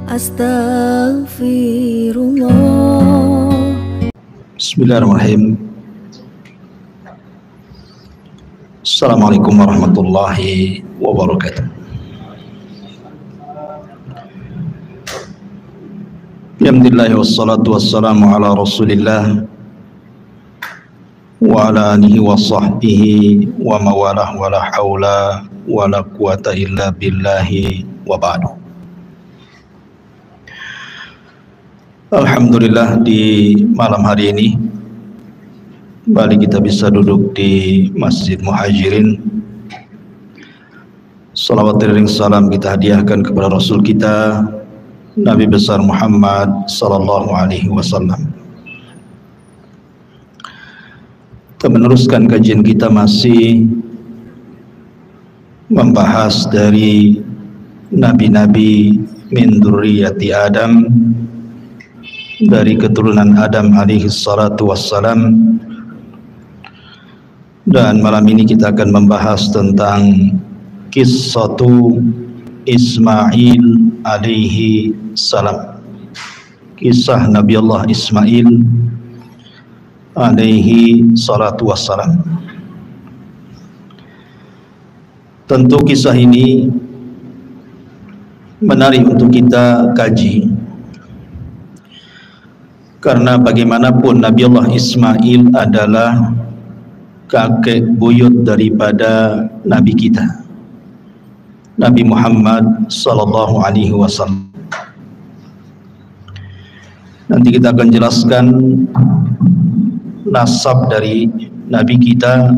Astaghfirullah. Bismillahirrahmanirrahim. Assalamualaikum warahmatullahi wabarakatuh. Alhamdulillah wassalatu wassalamu ala rasulillah wa ala alihi wa sahbihi wa mawalah wa la hawla wa la quwata illa billahi wa ba'du. Alhamdulillah, di malam hari ini kembali kita bisa duduk di Masjid Muhajirin. Salawat dan salam kita hadiahkan kepada Rasul kita Nabi besar Muhammad sallallahu alaihi wasallam. Kita meneruskan kajian kita masih membahas dari nabi-nabi min dzurriyyati Adam, dari keturunan Adam alaihi salatu wassalam. Dan malam ini kita akan membahas tentang kisatu Ismail alaihi salam, kisah Nabi Allah Ismail alaihi salatu wassalam. Tentu kisah ini menarik untuk kita kaji, karena bagaimanapun Nabi Allah Ismail adalah kakek buyut daripada Nabi kita Nabi Muhammad sallallahu alaihi wasallam. Nanti kita akan jelaskan nasab dari Nabi kita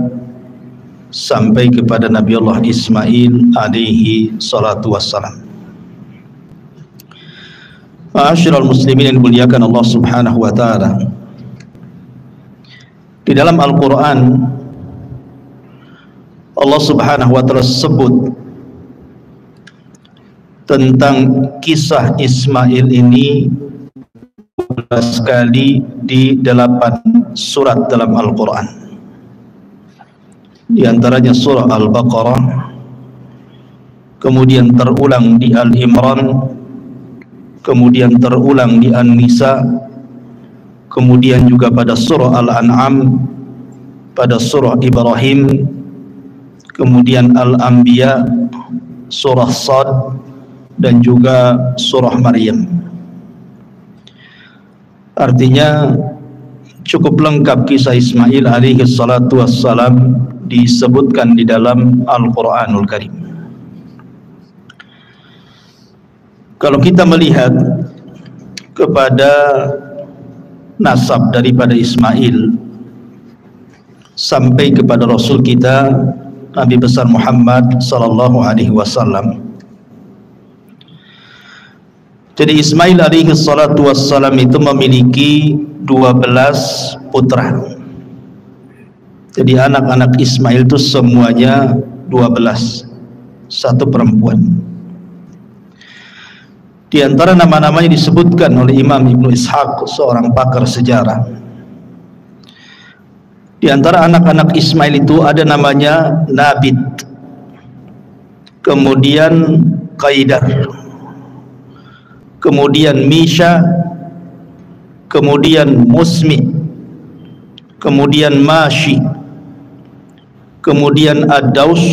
sampai kepada Nabi Allah Ismail alaihi salatu wassalam. Ma'asyiral muslimin yang dimuliakan Allah Subhanahu wa taala, di dalam Al-Qur'an Allah Subhanahu wa taala sebut tentang kisah Ismail ini 12 kali di 8 surat dalam Al-Quran. Di antaranya surah Al-Baqarah, kemudian terulang di Al-Imran, kemudian terulang di An-Nisa, kemudian juga pada surah Al-An'am, pada surah Ibrahim, kemudian Al-Anbiya, surah Sad, dan juga surah Maryam. Artinya cukup lengkap kisah Ismail alaihi salatu wassalam disebutkan di dalam Al-Quranul Karim. Kalau kita melihat kepada nasab daripada Ismail sampai kepada Rasul kita Nabi besar Muhammad sallallahu alaihi wasallam, jadi Ismail alaihi salatu wassalam itu memiliki 12 putra. Jadi anak-anak Ismail itu semuanya 12, satu perempuan. Di antara nama-namanya disebutkan oleh Imam Ibnu Ishaq, seorang pakar sejarah. Di antara anak-anak Ismail itu ada namanya Nabit, kemudian Qaidar, kemudian Misha, kemudian Musmi, kemudian Mashi, kemudian Ad-Daus,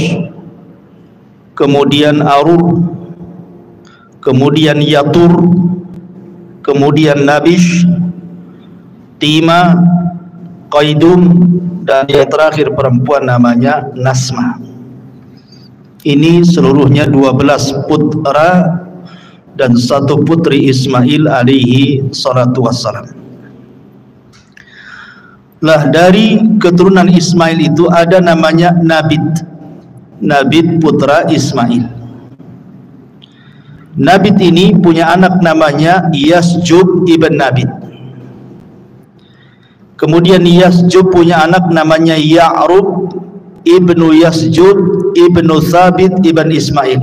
kemudian Arur, kemudian Yatur, kemudian Nabish, Tima, Qaidum, dan yang terakhir perempuan namanya Nasma. Ini seluruhnya 12 putra dan satu putri Ismail alaihi salatu wassalam. Lah, dari keturunan Ismail itu ada namanya Nabit. Nabit putra Ismail. Nabit ini punya anak namanya Yasjub ibn Nabit. Kemudian Yasjub punya anak namanya Ya'rub ibnu Yasjub ibnu Thabit ibn Ismail.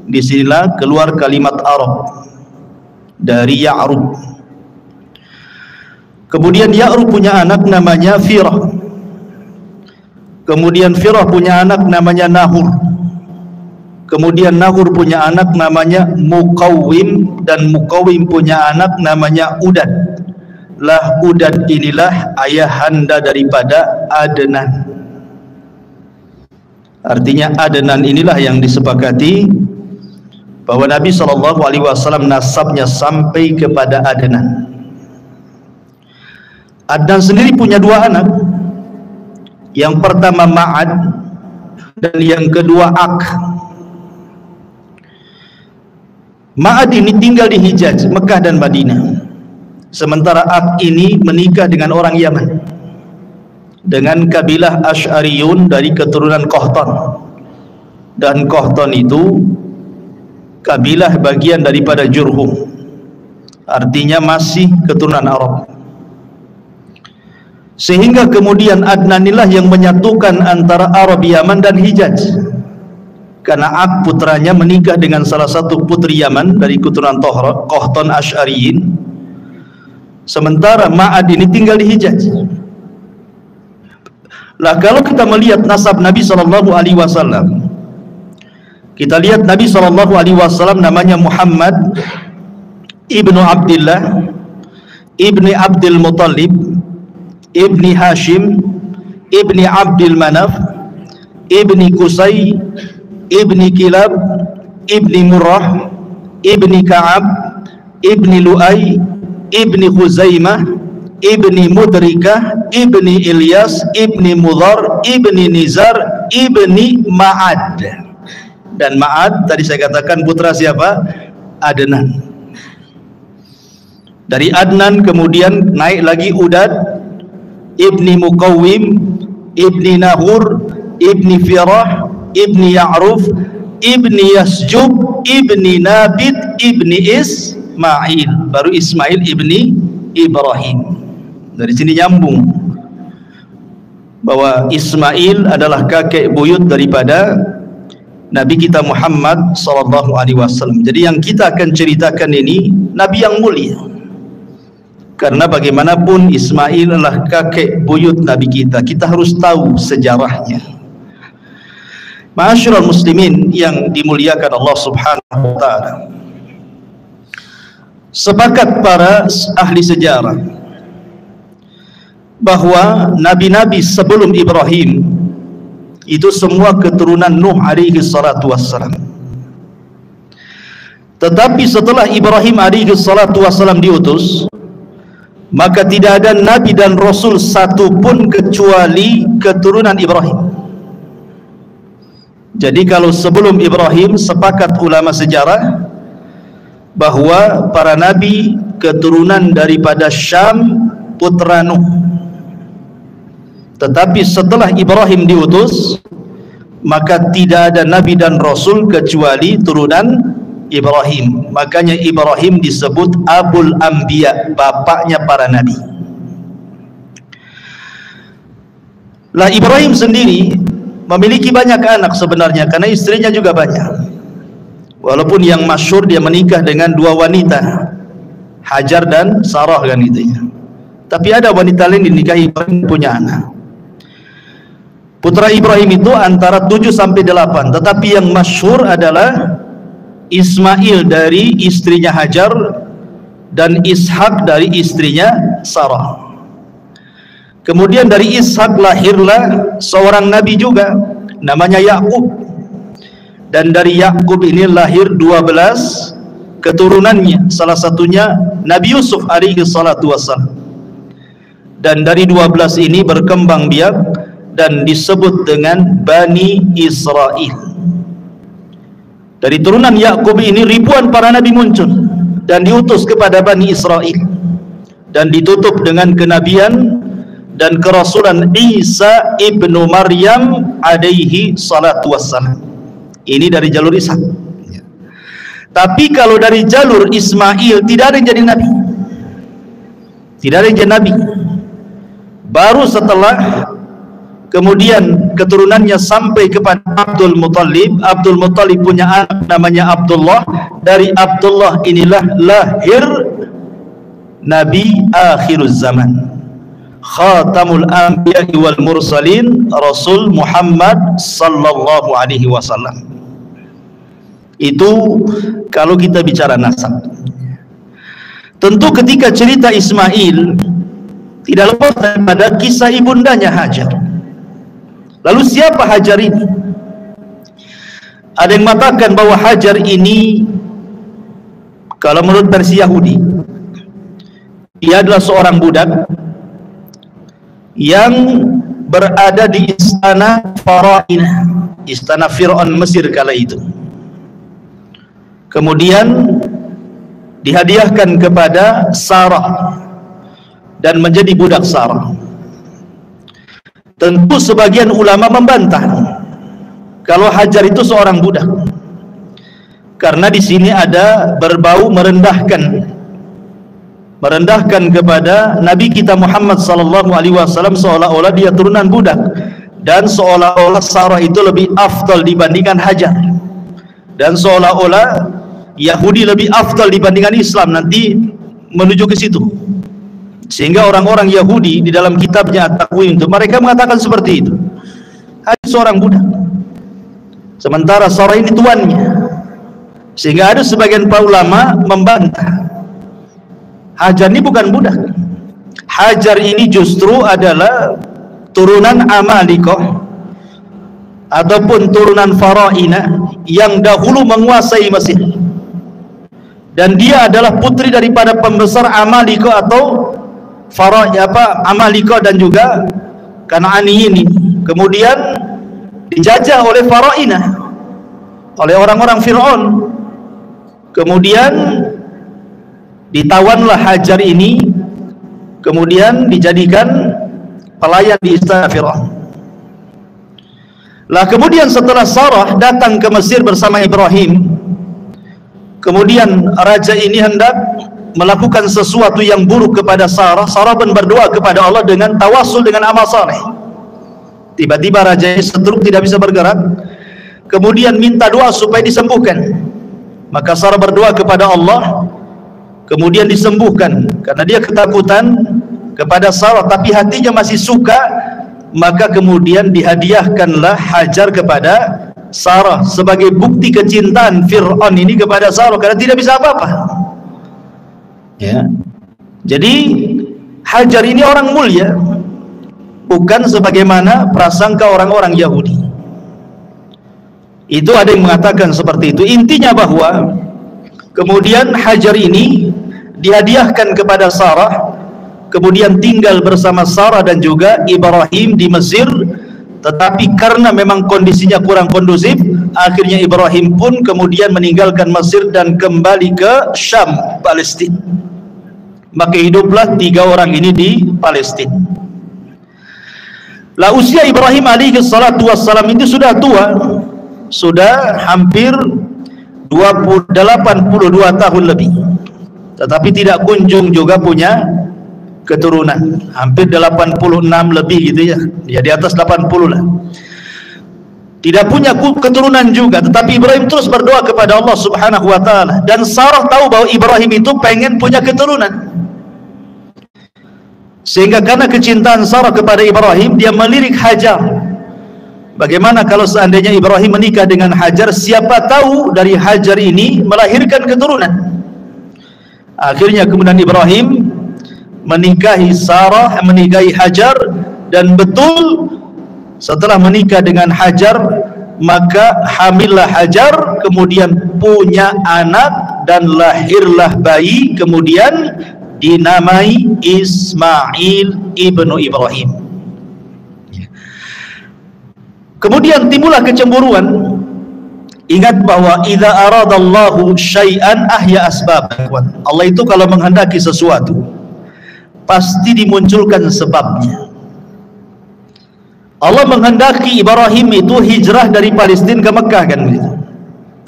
Disinilah keluar kalimat Arab dari Ya'rub. Kemudian Ya'rub punya anak namanya Firah. Kemudian Firah punya anak namanya Nahur. Kemudian Nahur punya anak namanya Muqawwim, dan Muqawwim punya anak namanya Udad. Lah Udad inilah ayahanda daripada Adnan. Artinya Adnan inilah yang disepakati bahwa Nabi SAW nasabnya sampai kepada Adnan. Adnan sendiri punya dua anak. Yang pertama Ma'ad dan yang kedua Ak. Ma'ad ini tinggal di Hijaz, Mekah dan Madinah. Sementara Ak ini menikah dengan orang Yaman, dengan kabilah Asy'ariyun dari keturunan Qahtan. Dan Qahtan itu kabilah bagian daripada Jurhum, artinya masih keturunan Arab. Sehingga kemudian Adnan inilah yang menyatukan antara Arab Yaman dan Hijaz. Karena Ak putranya menikah dengan salah satu putri Yaman dari keturunan Qahtan Asy'ariyin. Sementara Ma'ad ini tinggal di Hijaz. Lah kalau kita melihat nasab Nabi SAW, kita lihat Nabi SAW namanya Muhammad ibnu Abdullah ibni Abdul Muttalib ibni Hashim ibni Abdul Manaf ibni Qusay ibni Kilab ibni Murrah ibni Ka'ab ibni Lu'ay ibni Khuzaimah ibni Mudrikah ibni Ilyas ibni Mudhar ibni Nizar ibni Ma'ad. Dan Ma'ad tadi saya katakan putra siapa? Adnan. Dari Adnan kemudian naik lagi Udad ibni Muqawwim ibni Nahur ibni Firah ibni Ya'ruf ibni Yasjub ibni Nabit ibni Ismail, baru Ismail ibni Ibrahim. Dari sini nyambung bahwa Ismail adalah kakek buyut daripada Nabi kita Muhammad SAW. Jadi yang kita akan ceritakan ini Nabi yang mulia, karena bagaimanapun Ismail adalah kakek buyut Nabi kita. Kita harus tahu sejarahnya. Ma'asyiral muslimin yang dimuliakan Allah Subhanahu wa taala. Sepakat para ahli sejarah bahwa nabi-nabi sebelum Ibrahim itu semua keturunan Nuh alaihi salatu wassalam. Tetapi setelah Ibrahim alaihi salatu wassalam diutus, maka tidak ada nabi dan rasul satu pun kecuali keturunan Ibrahim. Jadi kalau sebelum Ibrahim, sepakat ulama sejarah bahwa para nabi keturunan daripada Syam, putra Nuh. Tetapi setelah Ibrahim diutus, maka tidak ada nabi dan rasul kecuali turunan Ibrahim. Makanya Ibrahim disebut Abul Anbiya, bapaknya para nabi. Lah Ibrahim sendiri memiliki banyak anak sebenarnya, karena istrinya juga banyak. Walaupun yang masyhur dia menikah dengan dua wanita, Hajar dan Sarah kan gitu ya. Tapi ada wanita lain dinikahi, Ibrahim punya anak. Putra Ibrahim itu antara 7 sampai 8, tetapi yang masyhur adalah Ismail dari istrinya Hajar dan Ishak dari istrinya Sarah. Kemudian dari Ishak lahirlah seorang nabi juga namanya Yakub. Dan dari Yakub ini lahir 12 keturunannya, salah satunya Nabi Yusuf alaihi salatu wassalam. Dan dari 12 ini berkembang biak dan disebut dengan Bani Israel. Dari turunan Yakub ini ribuan para nabi muncul dan diutus kepada Bani Israel, dan ditutup dengan kenabian dan kerasulan Isa ibnu Maryam alaihi salatu wassalam. Ini dari jalur Ishak. Tapi kalau dari jalur Ismail tidak ada yang jadi nabi, tidak ada yang jadi nabi. Baru setelah kemudian keturunannya sampai kepada Abdul Muttalib. Abdul Muttalib punya anak namanya Abdullah. Dari Abdullah inilah lahir Nabi akhiruz zaman, Khatamul Anbiya wal Mursalin, Rasul Muhammad sallallahu alaihi wasallam. Itu kalau kita bicara nasab. Tentu ketika cerita Ismail tidak lepas daripada kisah ibundanya Hajar. Lalu siapa Hajar ini? Ada yang mengatakan bahwa Hajar ini, kalau menurut versi Yahudi, dia adalah seorang budak yang berada di istana Farainah, istana Fir'aun Mesir kala itu. Kemudian dihadiahkan kepada Sarah dan menjadi budak Sarah. Tentu sebagian ulama membantah kalau Hajar itu seorang budak, karena di sini ada berbau merendahkan kepada Nabi kita Muhammad sallallahu alaihi wasallam, seolah-olah dia turunan budak, dan seolah-olah Sarah itu lebih afdal dibandingkan Hajar, dan seolah-olah Yahudi lebih afdal dibandingkan Islam. Nanti menuju ke situ, sehingga orang-orang Yahudi di dalam kitabnya At-Takwim itu mereka mengatakan seperti itu. Hajar seorang budak, sementara Sarah ini tuannya, sehingga ada sebagian para ulama membantah Hajar ini bukan budak. Hajar ini justru adalah turunan Amalikoh ataupun turunan Farainah yang dahulu menguasai Mesir, dan dia adalah putri daripada pembesar Amalikoh atau Amalikoh dan juga Kan'aniyin ini. Kemudian dijajah oleh Farainah, oleh orang-orang Fir'aun. Kemudian ditawanlah Hajar ini, kemudian dijadikan pelayan di istana Fir'aun. Lah kemudian setelah Sarah datang ke Mesir bersama Ibrahim, kemudian raja ini hendak melakukan sesuatu yang buruk kepada Sarah. Sarah pun berdoa kepada Allah dengan tawasul dengan amal saleh. Tiba-tiba raja ini stroke, tidak bisa bergerak, kemudian minta doa supaya disembuhkan. Maka Sarah berdoa kepada Allah, kemudian disembuhkan. Karena dia ketakutan kepada Sarah tapi hatinya masih suka, maka kemudian dihadiahkanlah Hajar kepada Sarah sebagai bukti kecintaan Fir'aun ini kepada Sarah, karena tidak bisa apa-apa. Ya. Jadi Hajar ini orang mulia, bukan sebagaimana prasangka orang-orang Yahudi. Itu ada yang mengatakan seperti itu. Intinya bahwa kemudian Hajar ini dihadiahkan kepada Sarah, kemudian tinggal bersama Sarah dan juga Ibrahim di Mesir. Tetapi karena memang kondisinya kurang kondusif, akhirnya Ibrahim pun kemudian meninggalkan Mesir dan kembali ke Syam, Palestina. Maka hiduplah 3 orang ini di Palestina. Lah usia Ibrahim alaihi salatu wassalam itu sudah tua, sudah hampir 82 tahun lebih, tetapi tidak kunjung juga punya keturunan. Hampir 86 lebih gitu ya, ya di atas 80 lah. Tidak punya keturunan juga, tetapi Ibrahim terus berdoa kepada Allah Subhanahu wa taala, dan Sarah tahu bahwa Ibrahim itu pengen punya keturunan. Sehingga karena kecintaan Sarah kepada Ibrahim, dia melirik Hajar. Bagaimana kalau seandainya Ibrahim menikah dengan Hajar, siapa tahu dari Hajar ini melahirkan keturunan. Akhirnya kemudian Ibrahim menikahi Sarah, menikahi Hajar, dan betul setelah menikah dengan Hajar, maka hamillah Hajar, kemudian punya anak dan lahirlah bayi, kemudian dinamai Ismail ibnu Ibrahim. Kemudian timbullah kecemburuan. Ingat bahwa idza aradallahu syai'an ahya asbab. Allah itu kalau menghendaki sesuatu pasti dimunculkan sebabnya. Allah menghendaki Ibrahim itu hijrah dari Palestina ke Mekah kan gitu.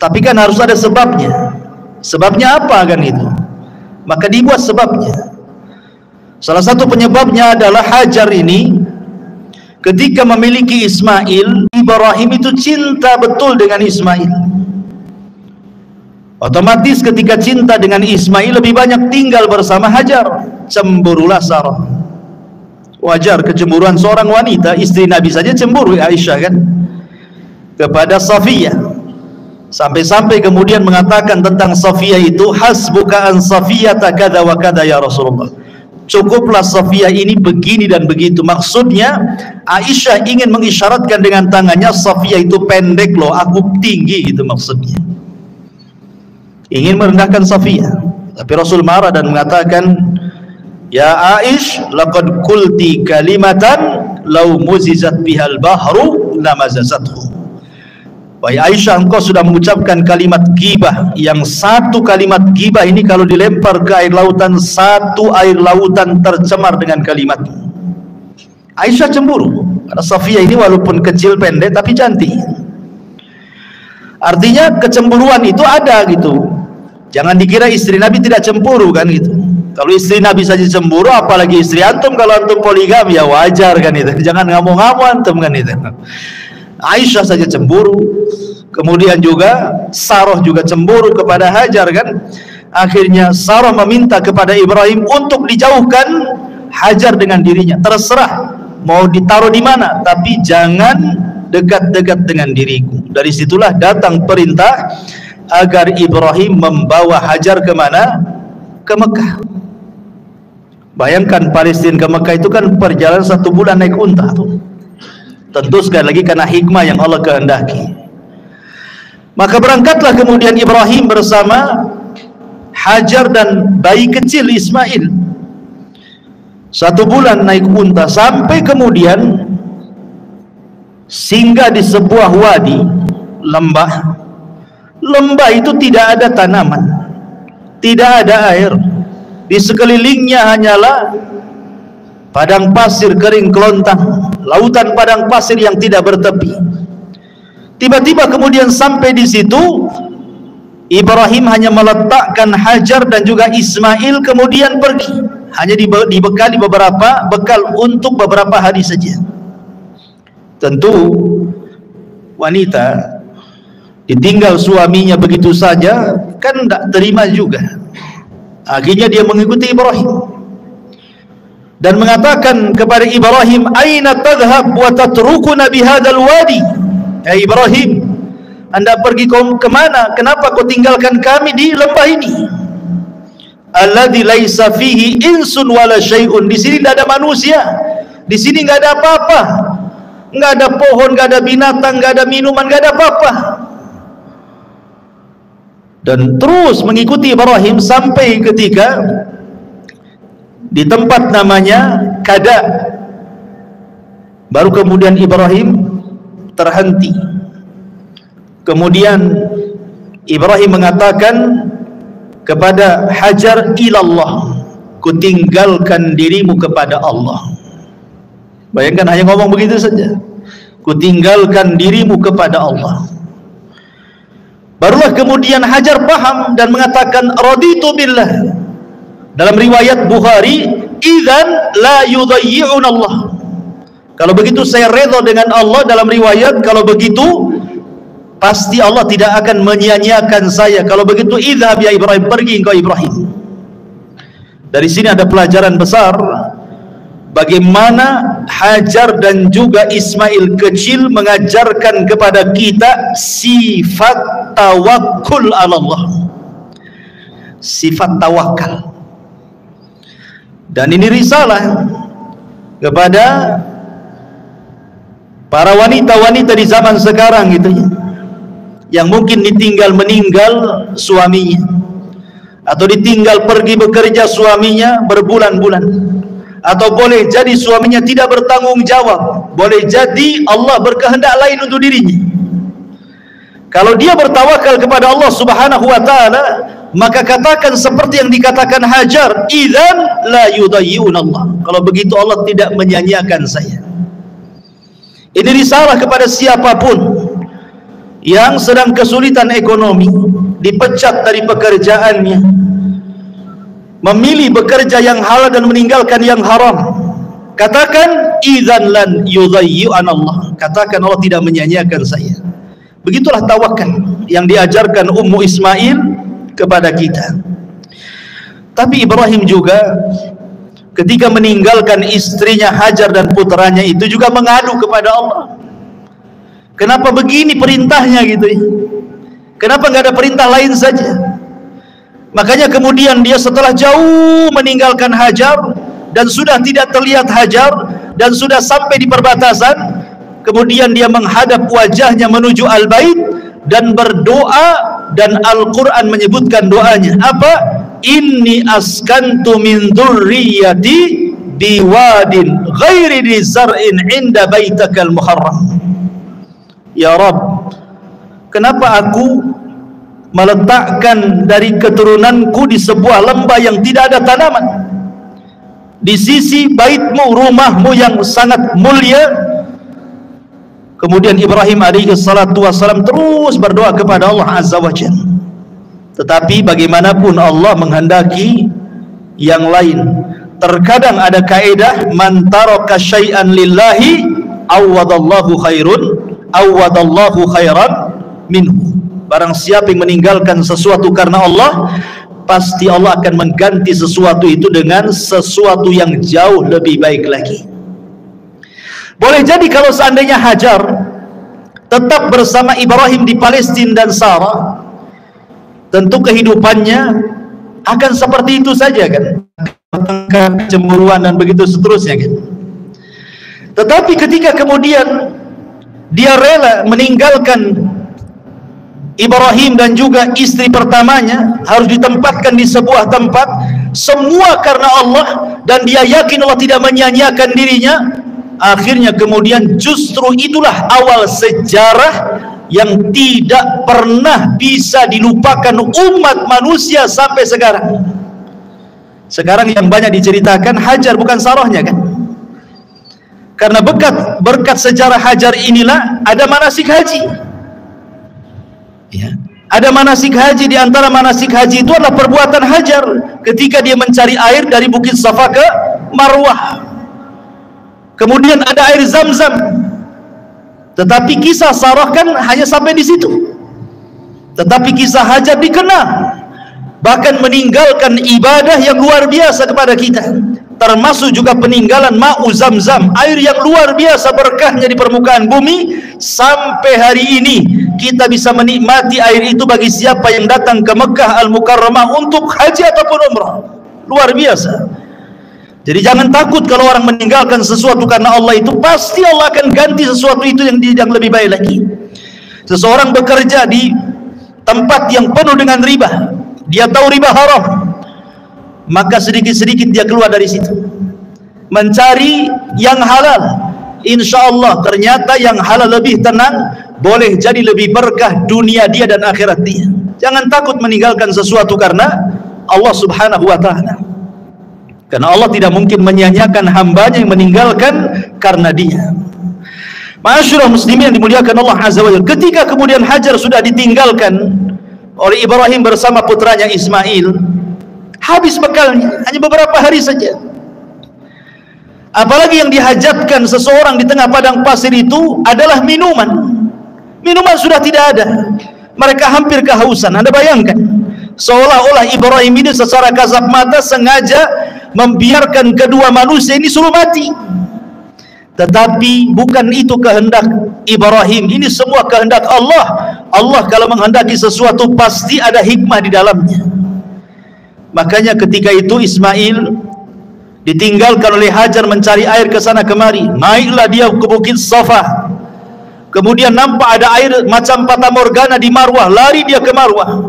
Tapi kan harus ada sebabnya. Sebabnya apa kan itu? Maka dibuat sebabnya. Salah satu penyebabnya adalah Hajar ini ketika memiliki Ismail, Ibrahim itu cinta betul dengan Ismail. Otomatis ketika cinta dengan Ismail lebih banyak tinggal bersama Hajar. Cemburulah Sarah. Wajar kecemburuan seorang wanita, istri Nabi saja cemburu, Aisyah kan, kepada Safiyah. Sampai-sampai kemudian mengatakan tentang Safiyah itu, hasbuka an Safiyata kada wa kada ya Rasulullah. Cukuplah Safiyah ini begini dan begitu. Maksudnya Aisyah ingin mengisyaratkan dengan tangannya, Safiyah itu pendek loh, aku tinggi, gitu maksudnya. Ingin merendahkan Safiyah. Tapi Rasul marah dan mengatakan, ya Aish, laqad qulti kalimatan law muzizat bihal bahru lamazazathu. Wahai Aisyah, engkau sudah mengucapkan kalimat ghibah, yang satu kalimat ghibah ini kalau dilempar ke air lautan, satu air lautan tercemar dengan kalimat. Aisyah cemburu karena Safiyah ini walaupun kecil pendek tapi cantik. Artinya kecemburuan itu ada gitu. Jangan dikira istri Nabi tidak cemburu kan gitu. Kalau istri Nabi saja cemburu, apalagi istri antum. Kalau antum poligami ya wajar kan itu. Jangan ngamuk-ngamuk antum kan itu. Aisyah saja cemburu, kemudian juga Sarah juga cemburu kepada Hajar kan. Akhirnya Sarah meminta kepada Ibrahim untuk dijauhkan Hajar dengan dirinya. Terserah mau ditaruh di mana, tapi jangan dekat-dekat dengan diriku. Dari situlah datang perintah agar Ibrahim membawa Hajar kemana? Ke Mekah. Bayangkan Palestina ke Mekah itu kan perjalanan 1 bulan naik unta tuh. Tentu sekali lagi karena hikmah yang Allah kehendaki. Maka berangkatlah kemudian Ibrahim bersama Hajar dan bayi kecil Ismail. 1 bulan naik unta sampai kemudian singgah di sebuah wadi, lembah. Lembah itu tidak ada tanaman, tidak ada air. Di sekelilingnya hanyalah padang pasir kering kelontang, lautan padang pasir yang tidak bertepi. Tiba-tiba kemudian sampai di situ, Ibrahim hanya meletakkan Hajar dan juga Ismail kemudian pergi. Hanya dibekali beberapa bekal untuk beberapa hari saja. Tentu wanita ditinggal suaminya begitu saja kan tidak terima juga. Akhirnya dia mengikuti Ibrahim dan mengatakan kepada Ibrahim, aina tadhhab wa tatrukuna bihadzal wadi? Ya Ibrahim, Anda pergi kemana? Kenapa kau tinggalkan kami di lembah ini? Alladzi laisa fihi insun wala syai'un. Di sini tidak ada manusia, di sini nggak ada apa-apa, nggak ada pohon, nggak ada binatang, nggak ada minuman, nggak ada apa-apa. Dan terus mengikuti Ibrahim sampai ketika di tempat namanya Kada. Baru kemudian Ibrahim terhenti. Kemudian Ibrahim mengatakan kepada Hajar, ilallah, kutinggalkan dirimu kepada Allah. Bayangkan hanya ngomong begitu saja, kutinggalkan dirimu kepada Allah. Barulah kemudian Hajar paham dan mengatakan, raditu billah. Dalam riwayat Bukhari, idzan la yudayyi'un Allah. Kalau begitu saya redha dengan Allah. Dalam riwayat, kalau begitu pasti Allah tidak akan menyia-nyiakan saya. Kalau begitu idhab ya Ibrahim, pergi engkau Ibrahim. Dari sini ada pelajaran besar bagaimana Hajar dan juga Ismail kecil mengajarkan kepada kita sifat tawakkul ala Allah, sifat tawakal. Dan ini risalah kepada para wanita-wanita di zaman sekarang gitu ya, yang mungkin ditinggal meninggal suaminya, atau ditinggal pergi bekerja suaminya berbulan-bulan, atau boleh jadi suaminya tidak bertanggung jawab, boleh jadi Allah berkehendak lain untuk dirinya. Kalau dia bertawakal kepada Allah Subhanahu wa taala, maka katakan seperti yang dikatakan Hajar, idzan la yudayyi'un Allah. Kalau begitu Allah tidak menyia-nyiakan saya. Ini risalah kepada siapapun yang sedang kesulitan ekonomi, dipecat dari pekerjaannya, memilih bekerja yang halal dan meninggalkan yang haram. Katakan idzan lan yudayyi'un Allah. Katakan Allah tidak menyia-nyiakan saya. Begitulah tawakal yang diajarkan Ummu Ismail kepada kita. Tapi Ibrahim juga ketika meninggalkan istrinya Hajar dan putranya itu juga mengadu kepada Allah. Kenapa begini perintahnya gitu ya? Kenapa nggak ada perintah lain saja? Makanya kemudian dia setelah jauh meninggalkan Hajar dan sudah tidak terlihat Hajar dan sudah sampai di perbatasan, kemudian dia menghadap wajahnya menuju Al-Bait dan berdoa, dan Al-Quran menyebutkan doanya apa? Inni askantu min dzurriyyati biwadin ghairi dzi zar'in 'inda baitakal muharram. Ya Rabb, kenapa aku meletakkan dari keturunanku di sebuah lembah yang tidak ada tanaman di sisi baitmu, rumahmu yang sangat mulia? Kemudian Ibrahim alaihi salatu wassalam terus berdoa kepada Allah Azza wa Jalla. Tetapi bagaimanapun Allah menghendaki yang lain. Terkadang ada kaidah, man taraka syai'an lillahi awwadallahu khairan minhu. Barang siapa yang meninggalkan sesuatu karena Allah, pasti Allah akan mengganti sesuatu itu dengan sesuatu yang jauh lebih baik lagi. Boleh jadi kalau seandainya Hajar tetap bersama Ibrahim di Palestina dan Sarah, tentu kehidupannya akan seperti itu saja kan, kecemburuan dan begitu seterusnya kan. Tetapi ketika kemudian dia rela meninggalkan Ibrahim dan juga istri pertamanya, harus ditempatkan di sebuah tempat, semua karena Allah, dan dia yakin Allah tidak menyia-nyiakan dirinya. Akhirnya kemudian justru itulah awal sejarah yang tidak pernah bisa dilupakan umat manusia sampai sekarang. Sekarang yang banyak diceritakan Hajar bukan Sarahnya kan? Karena berkat sejarah Hajar inilah ada manasik haji. Ya. Ada manasik haji, di antara manasik haji itu adalah perbuatan Hajar ketika dia mencari air dari Bukit Safa ke Marwah. Kemudian ada air Zam-Zam. Tetapi kisah Sarah kan hanya sampai di situ. Tetapi kisah Hajar dikenal, bahkan meninggalkan ibadah yang luar biasa kepada kita, termasuk juga peninggalan ma'u Zam-Zam, air yang luar biasa berkahnya di permukaan bumi. Sampai hari ini kita bisa menikmati air itu bagi siapa yang datang ke Mekah Al-Mukarramah untuk haji ataupun umrah. Luar biasa. Jadi jangan takut kalau orang meninggalkan sesuatu karena Allah, itu pasti Allah akan ganti sesuatu itu yang lebih baik lagi. Seseorang bekerja di tempat yang penuh dengan riba, dia tahu riba haram, maka sedikit-sedikit dia keluar dari situ mencari yang halal. Insya Allah ternyata yang halal lebih tenang, boleh jadi lebih berkah dunia dia dan akhirat dia. Jangan takut meninggalkan sesuatu karena Allah Subhanahu wa ta'ala, karena Allah tidak mungkin menyia-nyiakan hambanya yang meninggalkan karena dia. Ma'asyiral muslimin yang dimuliakan Allah Azza wa Jalla, ketika kemudian Hajar sudah ditinggalkan oleh Ibrahim bersama putranya Ismail, habis bekalnya, hanya beberapa hari saja. Apalagi yang dihajatkan seseorang di tengah padang pasir itu adalah minuman. Minuman sudah tidak ada, mereka hampir kehausan. Anda bayangkan, seolah-olah Ibrahim ini secara kasat mata sengaja membiarkan kedua manusia ini suruh mati. Tetapi bukan itu kehendak Ibrahim, ini semua kehendak Allah. Allah kalau menghendaki sesuatu pasti ada hikmah di dalamnya. Makanya ketika itu Ismail ditinggalkan oleh Hajar mencari air ke sana kemari. Naiklah dia ke Bukit Safa, kemudian nampak ada air macam fata morgana di Marwah, lari dia ke Marwah.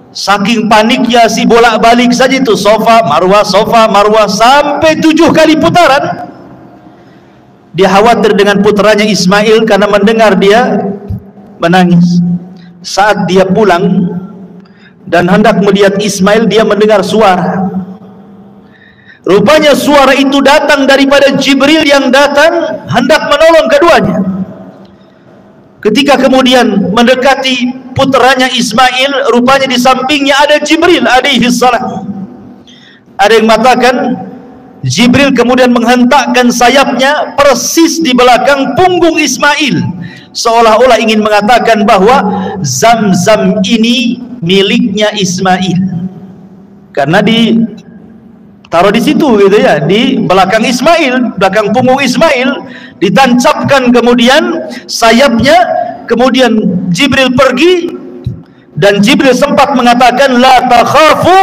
Saking paniknya si bolak-balik saja itu Safa Marwah sampai 7 kali putaran. Dia khawatir dengan putranya Ismail karena mendengar dia menangis. Saat dia pulang dan hendak melihat Ismail, dia mendengar suara. Rupanya suara itu datang daripada Jibril yang datang hendak menolong keduanya. Ketika kemudian mendekati putranya Ismail, rupanya di sampingnya ada Jibril alaihi salam. Ada yang mengatakan Jibril kemudian menghentakkan sayapnya persis di belakang punggung Ismail, seolah-olah ingin mengatakan bahwa Zam-Zam ini miliknya Ismail, karena taruh di situ gitu ya, di belakang Ismail, belakang punggung Ismail, ditancapkan kemudian sayapnya. Kemudian Jibril pergi, Dan Jibril sempat mengatakan, la takhafu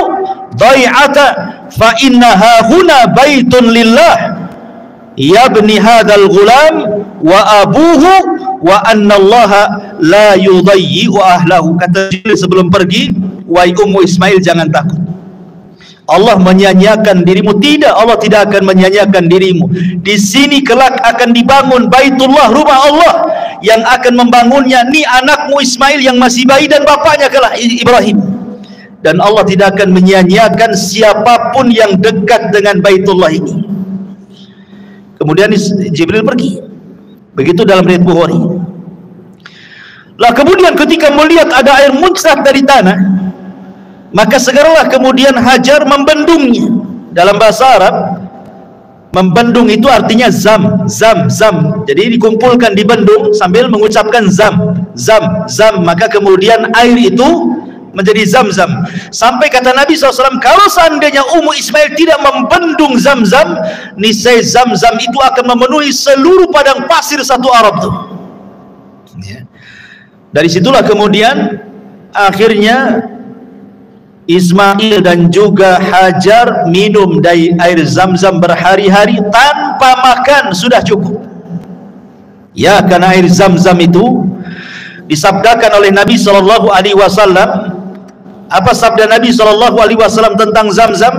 dai'ata fa innaha huna baitun lillah yabni hadzal ghulam wa abuhu wa annallaha la yudayyi'u ahlahu. Kata Jibril sebelum pergi, wahai Ummu Ismail, jangan takut, Allah menyanyiakan dirimu. Tidak, Allah tidak akan menyanyiakan dirimu. Di sini kelak akan dibangun Baitullah, rumah Allah, yang akan membangunnya ni anakmu Ismail yang masih bayi dan bapaknya kelak Ibrahim. Dan Allah tidak akan menyanyiakan siapapun yang dekat dengan Baitullah ini. Kemudian Jibril pergi. Begitu dalam riwayat Bukhari. Lah kemudian ketika melihat ada air muncrat dari tanah, maka segeralah kemudian Hajar membendungnya. Dalam bahasa Arab, membendung itu artinya zam. Jadi dikumpulkan, dibendung sambil mengucapkan zam. Maka kemudian air itu menjadi zam-zam. Sampai kata Nabi SAW, kalau seandainya Ummu Ismail tidak membendung zam-zam, niscaya zam-zam itu akan memenuhi seluruh padang pasir satu Arab itu. Dari situlah kemudian akhirnya Ismail dan juga Hajar minum dari air zam-zam berhari-hari tanpa makan, sudah cukup. Ya, karena air zam-zam itu disabdakan oleh Nabi SAW. Apa sabda Nabi SAW tentang zam-zam?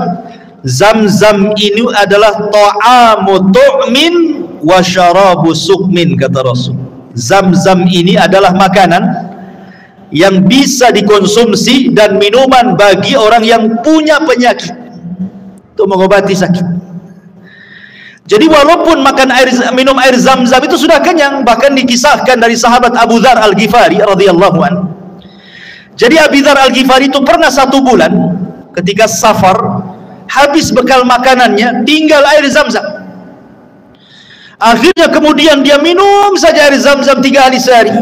Zam-zam ini adalah ta'amu tu'min wa syarabu sukmin, kata Rasul. Zam-zam ini adalah makanan yang bisa dikonsumsi dan minuman bagi orang yang punya penyakit, untuk mengobati sakit. Jadi walaupun minum air zam-zam itu sudah kenyang, bahkan dikisahkan dari sahabat Abu Dzar Al-Ghifari radhiyallahu anhu. Jadi Abu Dzar Al-Ghifari itu pernah 1 bulan ketika safar, habis bekal makanannya, tinggal air zam-zam. Akhirnya kemudian dia minum saja air zam-zam 3 hari sehari.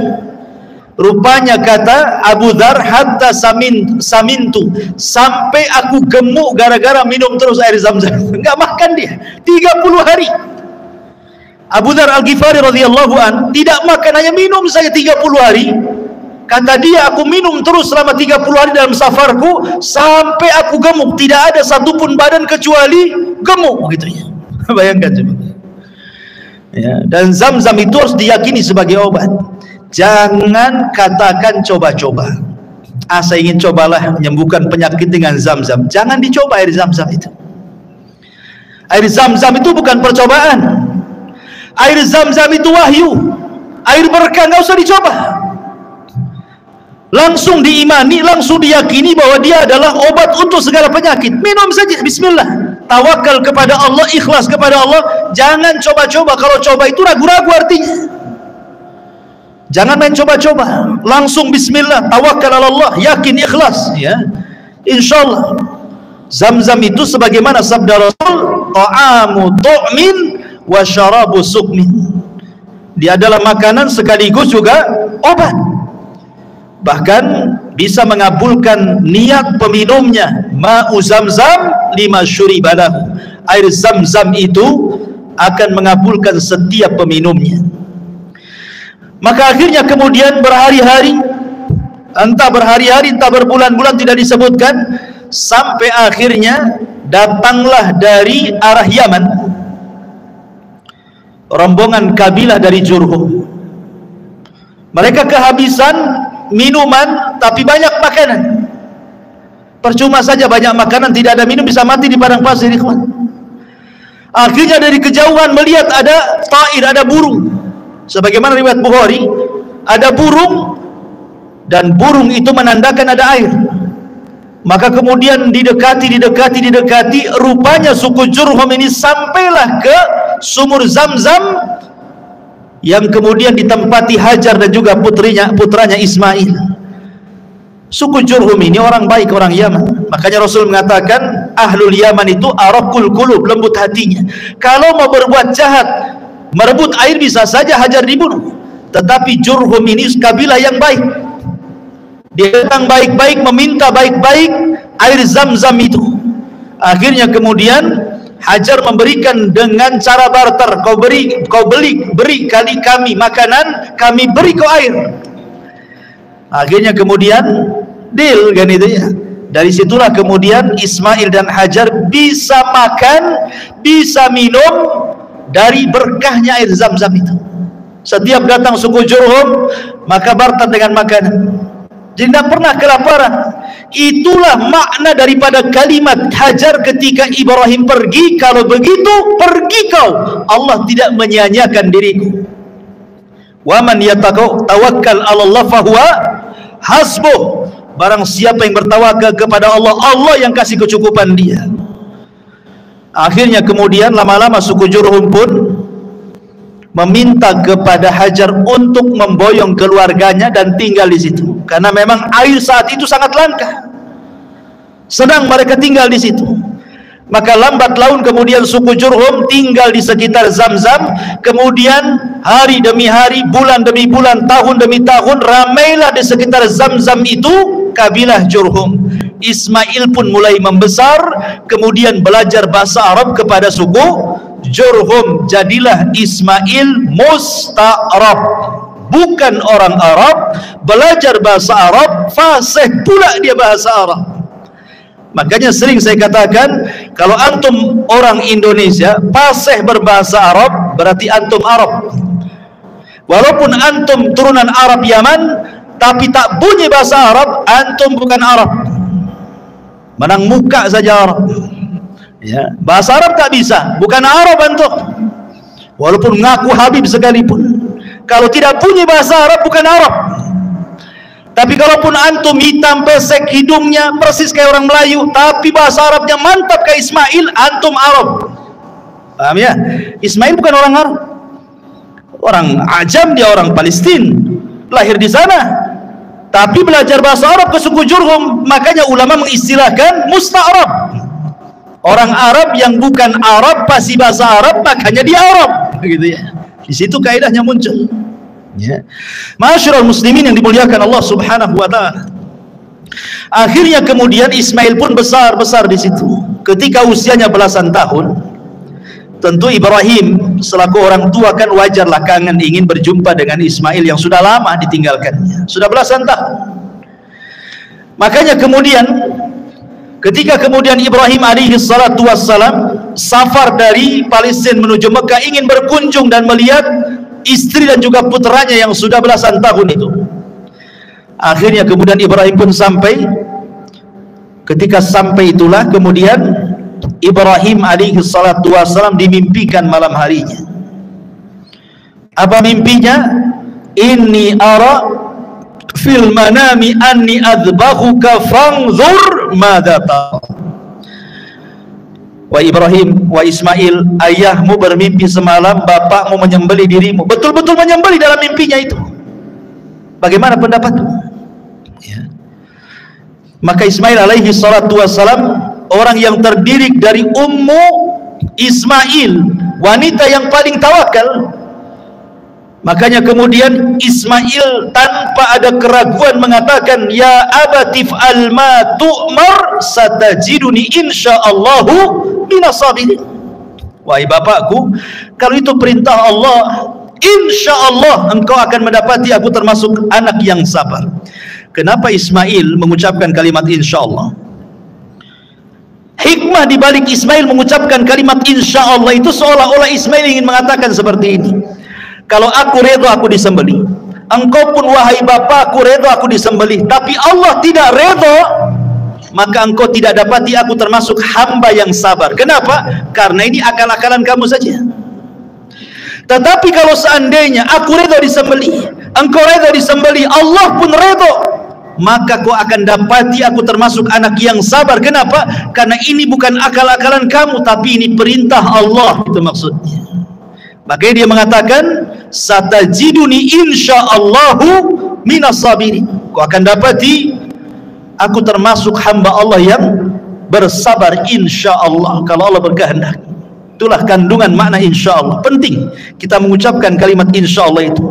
Rupanya kata Abu Dzar, hatta samintu, sampai aku gemuk gara-gara minum terus air zam-zam. Enggak makan dia 30 hari. Abu Dzar Al-Ghifari radhiyallahu an tidak makan, hanya minum saja 30 hari. Kata dia, aku minum terus selama 30 hari dalam safarku sampai aku gemuk, tidak ada satupun badan kecuali gemuk, begitunya. Bayangkan coba. Ya, dan zam-zam itu harus diyakini sebagai obat. Jangan katakan coba-coba. Saya ingin cobalah menyembuhkan penyakit dengan zam-zam. Jangan dicoba air zam-zam itu. Air zam-zam itu bukan percobaan. Air zam-zam itu wahyu. Air berkah, nggak usah dicoba. Langsung diimani, langsung diyakini bahwa dia adalah obat untuk segala penyakit. Minum saja, bismillah. Tawakal kepada Allah, ikhlas kepada Allah. Jangan coba-coba. Kalau coba itu ragu-ragu artinya. Jangan main coba-coba. Langsung bismillah, tawakal Allah, yakin, ikhlas, ya. Insyaallah. Zam-zam itu sebagaimana sabda Rasul, ta'amu tu'min wa syarabu sukmin. Dia adalah makanan sekaligus juga obat. Bahkan bisa mengabulkan niat peminumnya. Ma'u zam-zam lima syuribalahu. Air zam-zam itu akan mengabulkan setiap peminumnya. Maka akhirnya kemudian berhari-hari, entah berhari-hari entah berbulan-bulan tidak disebutkan, sampai akhirnya datanglah dari arah Yaman rombongan kabilah dari Jurhum. Mereka kehabisan minuman tapi banyak makanan. Percuma saja banyak makanan tidak ada minum, bisa mati di padang pasir, ikhwan. Akhirnya dari kejauhan melihat ada ta'ir, ada burung. Sebagaimana riwayat Bukhari, ada burung dan burung itu menandakan ada air. Maka kemudian didekati, rupanya suku Jurhum ini sampailah ke sumur Zam-Zam yang kemudian ditempati Hajar dan juga putranya Ismail. Suku Jurhum ini orang baik, orang Yaman. Makanya Rasul mengatakan ahlul Yaman itu araqul qulub, lembut hatinya. Kalau mau berbuat jahat, merebut air, bisa saja Hajar dibunuh. Tetapi Jurhum ini kabilah yang baik. Dia datang baik-baik, meminta baik-baik air Zam-Zam itu. Akhirnya kemudian Hajar memberikan dengan cara barter. Kau beri kali kami makanan, kami beri kau air. Akhirnya kemudian deal kan itu ya. Dari situlah kemudian Ismail dan Hajar bisa makan, bisa minum dari berkahnya air Zam-Zam itu. Setiap datang suku Jurhum maka barter dengan makanan, jadi tidak pernah kelaparan. Itulah makna daripada kalimat Hajar ketika Ibrahim pergi, kalau begitu pergi kau, Allah tidak menyia-nyiakan diriku. Wa man yatawakkal 'ala Allah fahuwa hasbuh. Barang siapa yang bertawakal kepada Allah, Allah yang kasih kecukupan dia. Akhirnya kemudian lama-lama suku Jurhum pun meminta kepada Hajar untuk memboyong keluarganya dan tinggal di situ, karena memang air saat itu sangat langka. Senang mereka tinggal di situ. Maka lambat laun kemudian suku Jurhum tinggal di sekitar Zam-Zam. Kemudian hari demi hari, bulan demi bulan, tahun demi tahun, ramailah di sekitar Zam-Zam itu kabilah Jurhum. Ismail pun mulai membesar, kemudian belajar bahasa Arab kepada suku Jurhum. Jadilah Ismail musta'rab, bukan orang Arab, belajar bahasa Arab, fasih pula dia bahasa Arab. Makanya sering saya katakan, kalau antum orang Indonesia fasih berbahasa Arab, berarti antum Arab. Walaupun antum turunan Arab Yaman, tapi tak bunyi bahasa Arab, antum bukan Arab. Menang muka saja Arab. Ya, bahasa Arab tak bisa, bukan Arab antum. Walaupun ngaku Habib sekalipun, kalau tidak punya bahasa Arab, bukan Arab. Tapi kalaupun antum hitam pesek hidungnya persis kayak orang Melayu, tapi bahasa Arabnya mantap kayak Ismail, antum Arab. Paham ya? Ismail bukan orang Arab, orang Ajam, dia orang Palestina, lahir di sana, tapi belajar bahasa Arab ke suku Jurhum. Makanya ulama mengistilahkan musta'rab, orang Arab yang bukan Arab pasti bahasa Arab, makanya dia Arab, gitu ya. Di situ kaidahnya muncul. Ya. Ma'asyiral muslimin yang dimuliakan Allah Subhanahu wa taala. Akhirnya kemudian Ismail pun besar-besar di situ. Ketika usianya belasan tahun, tentu Ibrahim selaku orang tua kan wajarlah kangen ingin berjumpa dengan Ismail yang sudah lama ditinggalkannya, sudah belasan tahun. Makanya kemudian ketika kemudian Ibrahim alaihi salatu wassalam safar dari Palestina menuju Mekah, ingin berkunjung dan melihat istri dan juga putranya yang sudah belasan tahun itu. Akhirnya kemudian Ibrahim pun sampai. Ketika sampai itulah kemudian Ibrahim alaihi salatu wassalam dimimpikan malam harinya. Apa mimpinya? Inni ara fil manami anni adbahuka fanzur madza tara. Wa Ibrahim, wa Ismail, ayahmu bermimpi semalam bapakmu menyembelih dirimu. Betul-betul menyembelih dalam mimpinya itu. Bagaimana pendapatmu? Ya. Maka Ismail alaihi salatu wassalam, orang yang terdiri dari ummu Ismail, wanita yang paling tawakal. Makanya kemudian Ismail tanpa ada keraguan mengatakan, ya abatif alma tu'mar satajiduni insyaallahu minas sabirin. Wahai bapakku, kalau itu perintah Allah, insyaallah engkau akan mendapati aku termasuk anak yang sabar. Kenapa Ismail mengucapkan kalimat insyaallah? Hikmah di balik Ismail mengucapkan kalimat insyaallah itu seolah-olah Ismail ingin mengatakan seperti ini. Kalau aku redha aku disembelih, engkau pun wahai bapakku redha aku disembelih, tapi Allah tidak redha, maka engkau tidak dapati aku termasuk hamba yang sabar. Kenapa? Karena ini akal-akalan kamu saja. Tetapi kalau seandainya aku redha disembelih, engkau redha disembelih, Allah pun redha, maka kau akan dapati aku termasuk anak yang sabar. Kenapa? Karena ini bukan akal-akalan kamu, tapi ini perintah Allah, itu maksudnya. Makanya dia mengatakan satajiduni insyaallahu minas sabirin. Kau akan dapati aku termasuk hamba Allah yang bersabar insyaallah, kalau Allah berkehendak. Itulah kandungan makna insyaallah. Penting kita mengucapkan kalimat insyaallah itu.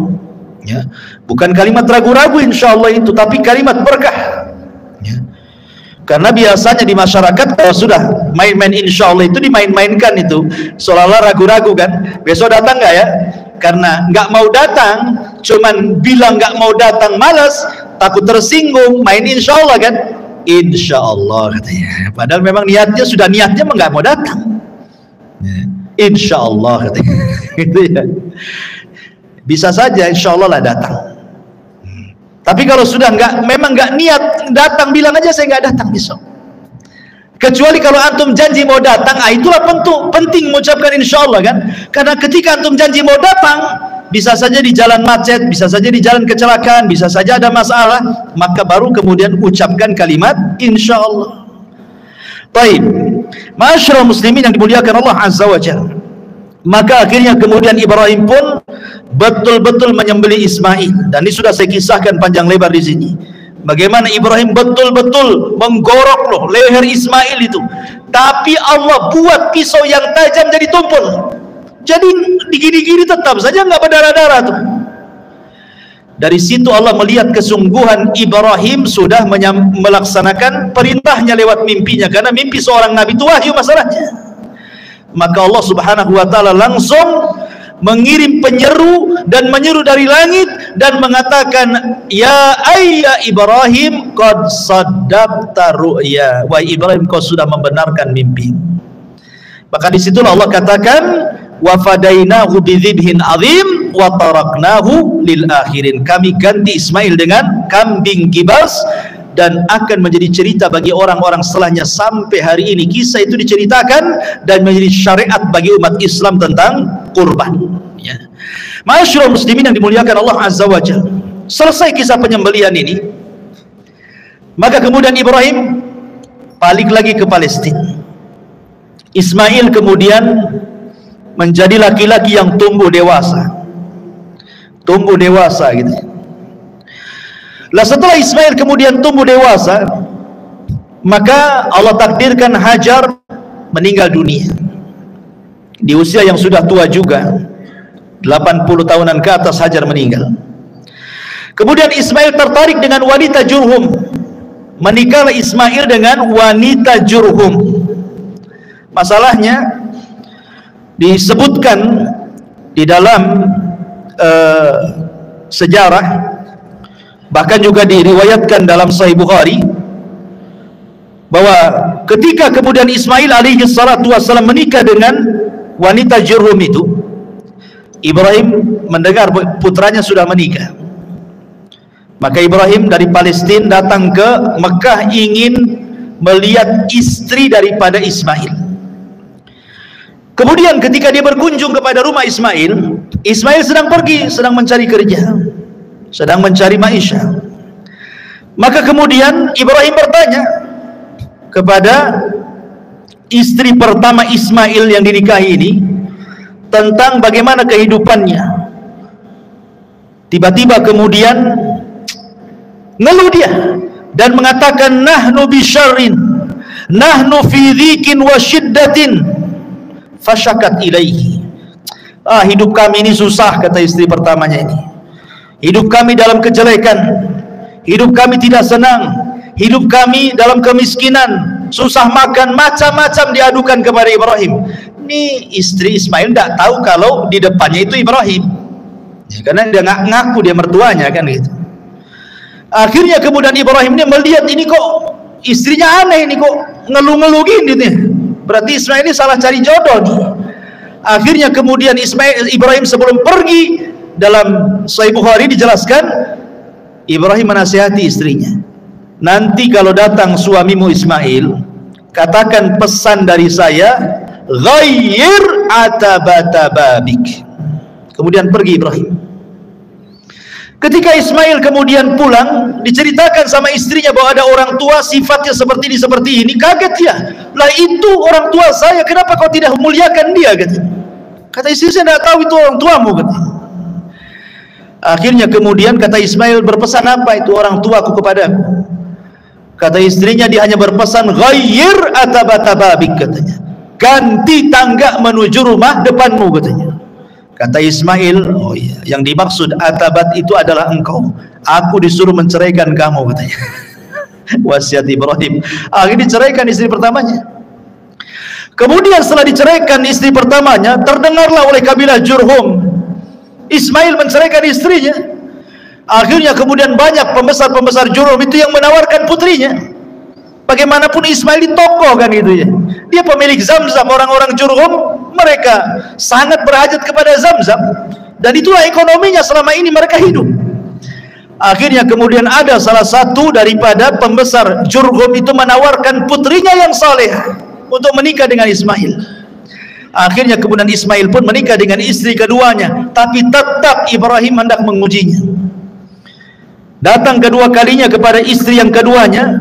Ya. Bukan kalimat ragu-ragu insyaallah itu, tapi kalimat berkah. Ya. Karena biasanya di masyarakat kalau sudah main-main insyaallah itu dimain-mainkan itu, seolah-olah ragu-ragu kan, besok datang nggak ya? Karena nggak mau datang, cuman bilang nggak mau datang malas, takut tersinggung, main insya Allah kan, insya Allah katanya. Padahal memang niatnya nggak mau datang. Insya Allah katanya. Gitu ya. Bisa saja insya Allah lah datang. Tapi kalau sudah memang nggak niat datang, bilang aja saya nggak datang besok. Kecuali kalau antum janji mau datang, itulah penting mengucapkan insya Allah kan. Karena ketika antum janji mau datang, bisa saja di jalan macet, bisa saja di jalan kecelakaan, bisa saja ada masalah, maka baru kemudian ucapkan kalimat insya Allah. Baik, ma'asyiral muslimin yang dimuliakan Allah Azza wa Jalla. Maka akhirnya kemudian Ibrahim pun betul-betul menyembelih Ismail, dan ini sudah saya kisahkan panjang lebar di sini. Bagaimana Ibrahim betul-betul menggorok loh leher Ismail itu, tapi Allah buat pisau yang tajam jadi tumpul, jadi digini-gini tetap saja nggak berdarah-darah tuh. Dari situ Allah melihat kesungguhan Ibrahim sudah melaksanakan perintahnya lewat mimpinya, karena mimpi seorang nabi itu wahyu masalahnya. Maka Allah Subhanahu wa taala langsung mengirim penyeru dan menyeru dari langit dan mengatakan, ya ayya Ibrahim qad saddaqta ru'ya, wahai Ibrahim kau sudah membenarkan mimpi. Maka disitulah Allah katakan, wa fadainahu bidzibhin azim wa taraknahu lil akhirin, kami ganti Ismail dengan kambing kibas, dan akan menjadi cerita bagi orang-orang setelahnya sampai hari ini. Kisah itu diceritakan dan menjadi syariat bagi umat Islam tentang kurban. Ya. Ma'asyiral muslimin yang dimuliakan Allah Azza wa Jalla. Selesai kisah penyembelihan ini, maka kemudian Ibrahim balik lagi ke Palestina. Ismail kemudian menjadi laki-laki yang tumbuh dewasa gitu. Lah setelah Ismail kemudian tumbuh dewasa, maka Allah takdirkan Hajar meninggal dunia di usia yang sudah tua juga, 80 tahunan ke atas Hajar meninggal. Kemudian Ismail tertarik dengan wanita Jurhum, menikahlah Ismail dengan wanita Jurhum. Masalahnya disebutkan di dalam sejarah, bahkan juga diriwayatkan dalam Sahih Bukhari, bahwa ketika kemudian Ismail alaihi salatu wassalam menikah dengan wanita Jurhum itu, Ibrahim mendengar putranya sudah menikah. Maka Ibrahim dari Palestina datang ke Mekah ingin melihat istri daripada Ismail. Kemudian ketika dia berkunjung kepada rumah Ismail, Ismail sedang pergi, sedang mencari kerja, sedang mencari maisha. Maka kemudian Ibrahim bertanya kepada istri pertama Ismail yang dinikahi ini tentang bagaimana kehidupannya. Tiba-tiba kemudian ngeluh dia dan mengatakan, nahnu bisyarrin, nahnu fi dhikin wa syiddatin, fasyakat ilaihi. Hidup kami ini susah, kata istri pertamanya ini. Hidup kami dalam kejelekan, hidup kami tidak senang, hidup kami dalam kemiskinan, susah makan, macam-macam diadukan kepada Ibrahim. Ini istri Ismail tidak tahu kalau di depannya itu Ibrahim, ya, karena dia nggak ngaku dia mertuanya kan gitu. Akhirnya kemudian Ibrahim ini melihat ini kok istrinya aneh, ini kok ngeluh-ngeluh gini nih, berarti Ismail ini salah cari jodoh nih. Akhirnya kemudian Ibrahim sebelum pergi, dalam Sahih Bukhari dijelaskan, Ibrahim menasihati istrinya, nanti kalau datang suamimu Ismail, katakan pesan dari saya, ghayyir atabata babik. Kemudian pergi Ibrahim. Ketika Ismail kemudian pulang, diceritakan sama istrinya bahwa ada orang tua sifatnya seperti ini. Kaget dia, lah itu orang tua saya, kenapa kau tidak memuliakan dia? Kata istri, saya tidak tahu itu orang tuamu. Akhirnya kemudian kata Ismail, berpesan apa itu orang tuaku kepadaku? Kata istrinya, dia hanya berpesan, ghayyir atabata babik, katanya, ganti tangga menuju rumah depanmu, katanya. Kata Ismail, oh iya, yang dimaksud atabat itu adalah engkau, aku disuruh menceraikan kamu, katanya. Wasiat Ibrahim. Akhirnya diceraikan istri pertamanya. Kemudian setelah diceraikan istri pertamanya, terdengarlah oleh kabilah Jurhum Ismail menceraikan istrinya. Akhirnya kemudian banyak pembesar-pembesar Jurhum itu yang menawarkan putrinya. Bagaimanapun Ismail ini tokoh kan gitu ya. Dia pemilik Zamzam, orang-orang Jurhum mereka sangat berhajat kepada Zamzam, dan itulah ekonominya selama ini mereka hidup. Akhirnya kemudian ada salah satu daripada pembesar Jurhum itu menawarkan putrinya yang saleh untuk menikah dengan Ismail. Akhirnya kemudian Ismail pun menikah dengan istri keduanya, tapi tetap Ibrahim hendak mengujinya. Datang kedua kalinya kepada istri yang keduanya,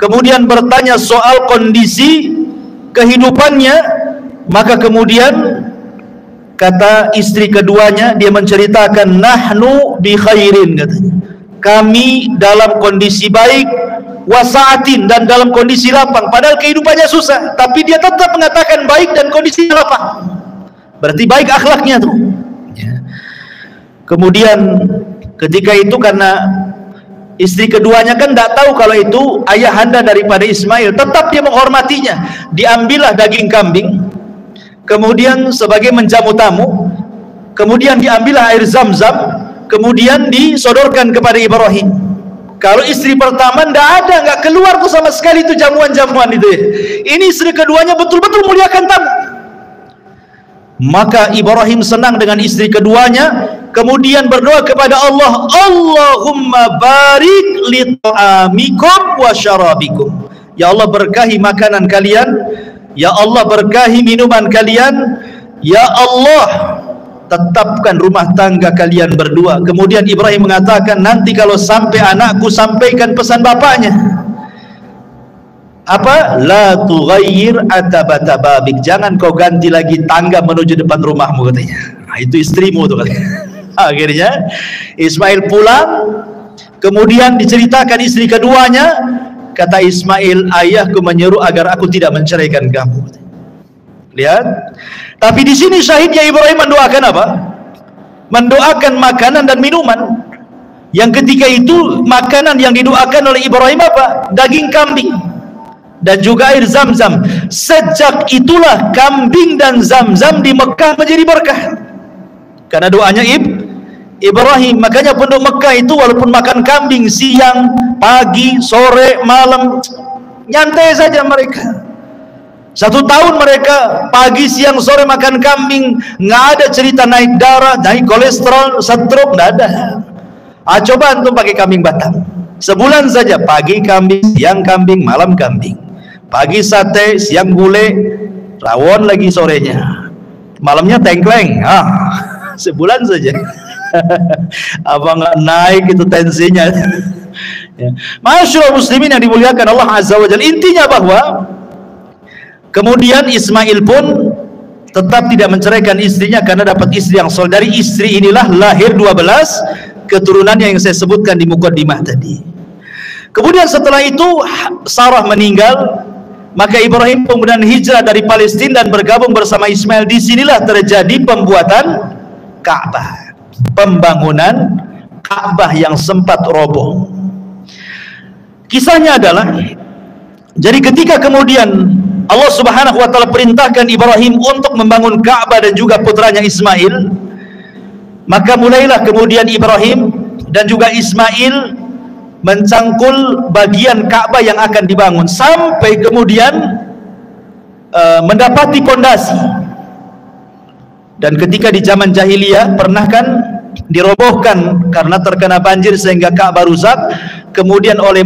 kemudian bertanya soal kondisi kehidupannya. Maka kemudian kata istri keduanya, dia menceritakan, nahnu bi khairin, katanya, kami dalam kondisi baik, wasaatin, dan dalam kondisi lapang. Padahal kehidupannya susah, tapi dia tetap mengatakan baik dan kondisi lapang. Berarti baik akhlaknya tuh ya. Kemudian ketika itu, karena istri keduanya kan tidak tahu kalau itu ayahanda daripada Ismail, tetap dia menghormatinya. Diambillah daging kambing, kemudian sebagai menjamu tamu, kemudian diambillah air Zamzam, kemudian disodorkan kepada Ibrahim. Kalau istri pertama nggak keluar tuh sama sekali itu jamuan-jamuan itu ya. Ini istri keduanya betul-betul muliakan tamu. Maka Ibrahim senang dengan istri keduanya, kemudian berdoa kepada Allah, Allahumma barik li ta'amikum wa syarabikum. Ya Allah, berkahi makanan kalian, ya Allah berkahi minuman kalian, ya Allah tetapkan rumah tangga kalian berdua. Kemudian Ibrahim mengatakan, nanti kalau sampai anakku, sampaikan pesan bapaknya. Apa? La tughayyir atabata babik, jangan kau ganti lagi tangga menuju depan rumahmu, katanya. Nah, itu istrimu tuh katanya. Akhirnya Ismail pulang, kemudian diceritakan istri keduanya. Kata Ismail, ayahku menyuruh agar aku tidak menceraikan kamu. Lihat. Tapi di sini syahidnya Ibrahim mendoakan apa? Mendoakan makanan dan minuman. Yang ketika itu makanan yang didoakan oleh Ibrahim apa? Daging kambing dan juga air Zamzam. Sejak itulah kambing dan Zamzam di Mekah menjadi berkah karena doanya Ibrahim. Makanya penduduk Mekah itu walaupun makan kambing siang, pagi, sore, malam, nyantai saja mereka. 1 tahun mereka pagi, siang, sore makan kambing, nggak ada cerita naik darah, naik kolesterol, stroke, nggak ada. Coba antum pakai kambing Batam, sebulan saja pagi kambing, siang kambing, malam kambing, pagi sate, siang gulai, rawon lagi sorenya, malamnya tengkleng. Sebulan saja. Apa nggak naik itu tensinya? Ya. Masyaallah muslimin yang dimuliakan Allah Azza wa Jalla. Intinya bahwa kemudian Ismail pun tetap tidak menceraikan istrinya karena dapat istri yang soleh. Dari istri inilah lahir 12 keturunannya yang saya sebutkan di mukaddimah tadi. Kemudian setelah itu Sarah meninggal, maka Ibrahim kemudian hijrah dari Palestina dan bergabung bersama Ismail. Disinilah terjadi pembuatan Ka'bah, pembangunan Ka'bah yang sempat roboh. Kisahnya adalah, jadi ketika kemudian Allah Subhanahu wa taala perintahkan Ibrahim untuk membangun Ka'bah dan juga putranya Ismail, maka mulailah kemudian Ibrahim dan juga Ismail mencangkul bagian Ka'bah yang akan dibangun sampai kemudian mendapati pondasi. Dan ketika di zaman jahiliyah pernah kan dirobohkan karena terkena banjir sehingga Ka'bah rusak. Kemudian oleh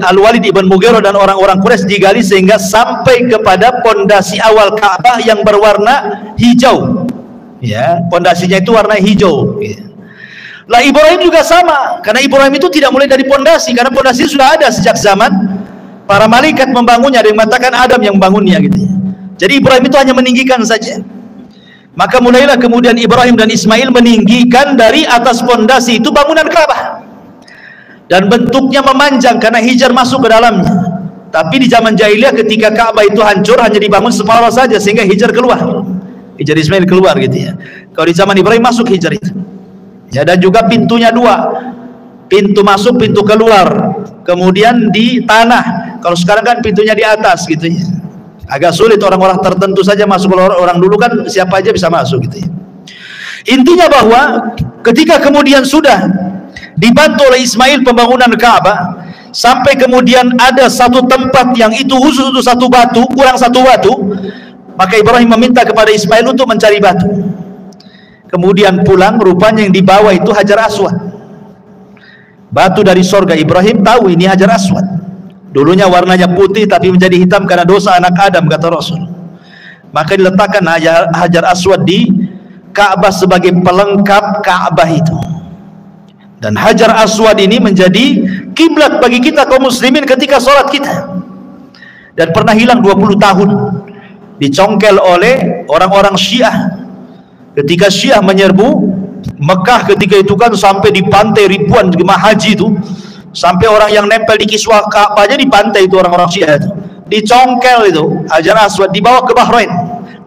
Al-Walid ibn Mughirah dan orang-orang Quraisy digali sehingga sampai kepada pondasi awal Ka'bah yang berwarna hijau. Ya, pondasinya itu warna hijau. Ya. Lah Ibrahim juga sama, karena Ibrahim itu tidak mulai dari pondasi, karena pondasi sudah ada sejak zaman para malaikat membangunnya. Ada yang mengatakan Adam yang membangunnya gitu. Jadi Ibrahim itu hanya meninggikan saja. Maka mulailah kemudian Ibrahim dan Ismail meninggikan dari atas pondasi itu bangunan Ka'bah. Dan bentuknya memanjang karena Hijar masuk ke dalamnya. Tapi di zaman jahiliyah ketika Ka'bah itu hancur hanya dibangun separuh saja sehingga Hijar keluar. Hijar Ismail keluar gitu ya. Kalau di zaman Ibrahim masuk Hijar itu. Ya, dan juga pintunya 2. Pintu masuk, pintu keluar. Kemudian di tanah. Kalau sekarang kan pintunya di atas gitu ya. Agak sulit, orang-orang tertentu saja masuk. Kalau orang dulu kan siapa aja bisa masuk gitu ya. Intinya bahwa ketika kemudian sudah dibantu oleh Ismail pembangunan Ka'bah, sampai kemudian ada satu tempat yang itu khusus untuk satu batu, kurang satu batu, maka Ibrahim meminta kepada Ismail untuk mencari batu. Kemudian pulang, rupanya yang dibawa itu Hajar Aswad, batu dari sorga. Ibrahim tahu ini Hajar Aswad, dulunya warnanya putih tapi menjadi hitam karena dosa anak Adam, kata Rasul. Maka diletakkan Hajar Aswad di Ka'bah sebagai pelengkap Ka'bah itu. Dan Hajar Aswad ini menjadi kiblat bagi kita kaum muslimin ketika sholat kita, dan pernah hilang 20 tahun, dicongkel oleh orang-orang Syiah. Ketika Syiah menyerbu Mekah ketika itu kan, sampai di pantai ribuan jemaah haji itu, sampai orang yang nempel di kiswah Ka'bahnya di pantai itu, orang-orang Syiah itu dicongkel itu Hajar Aswad, dibawa ke Bahrain.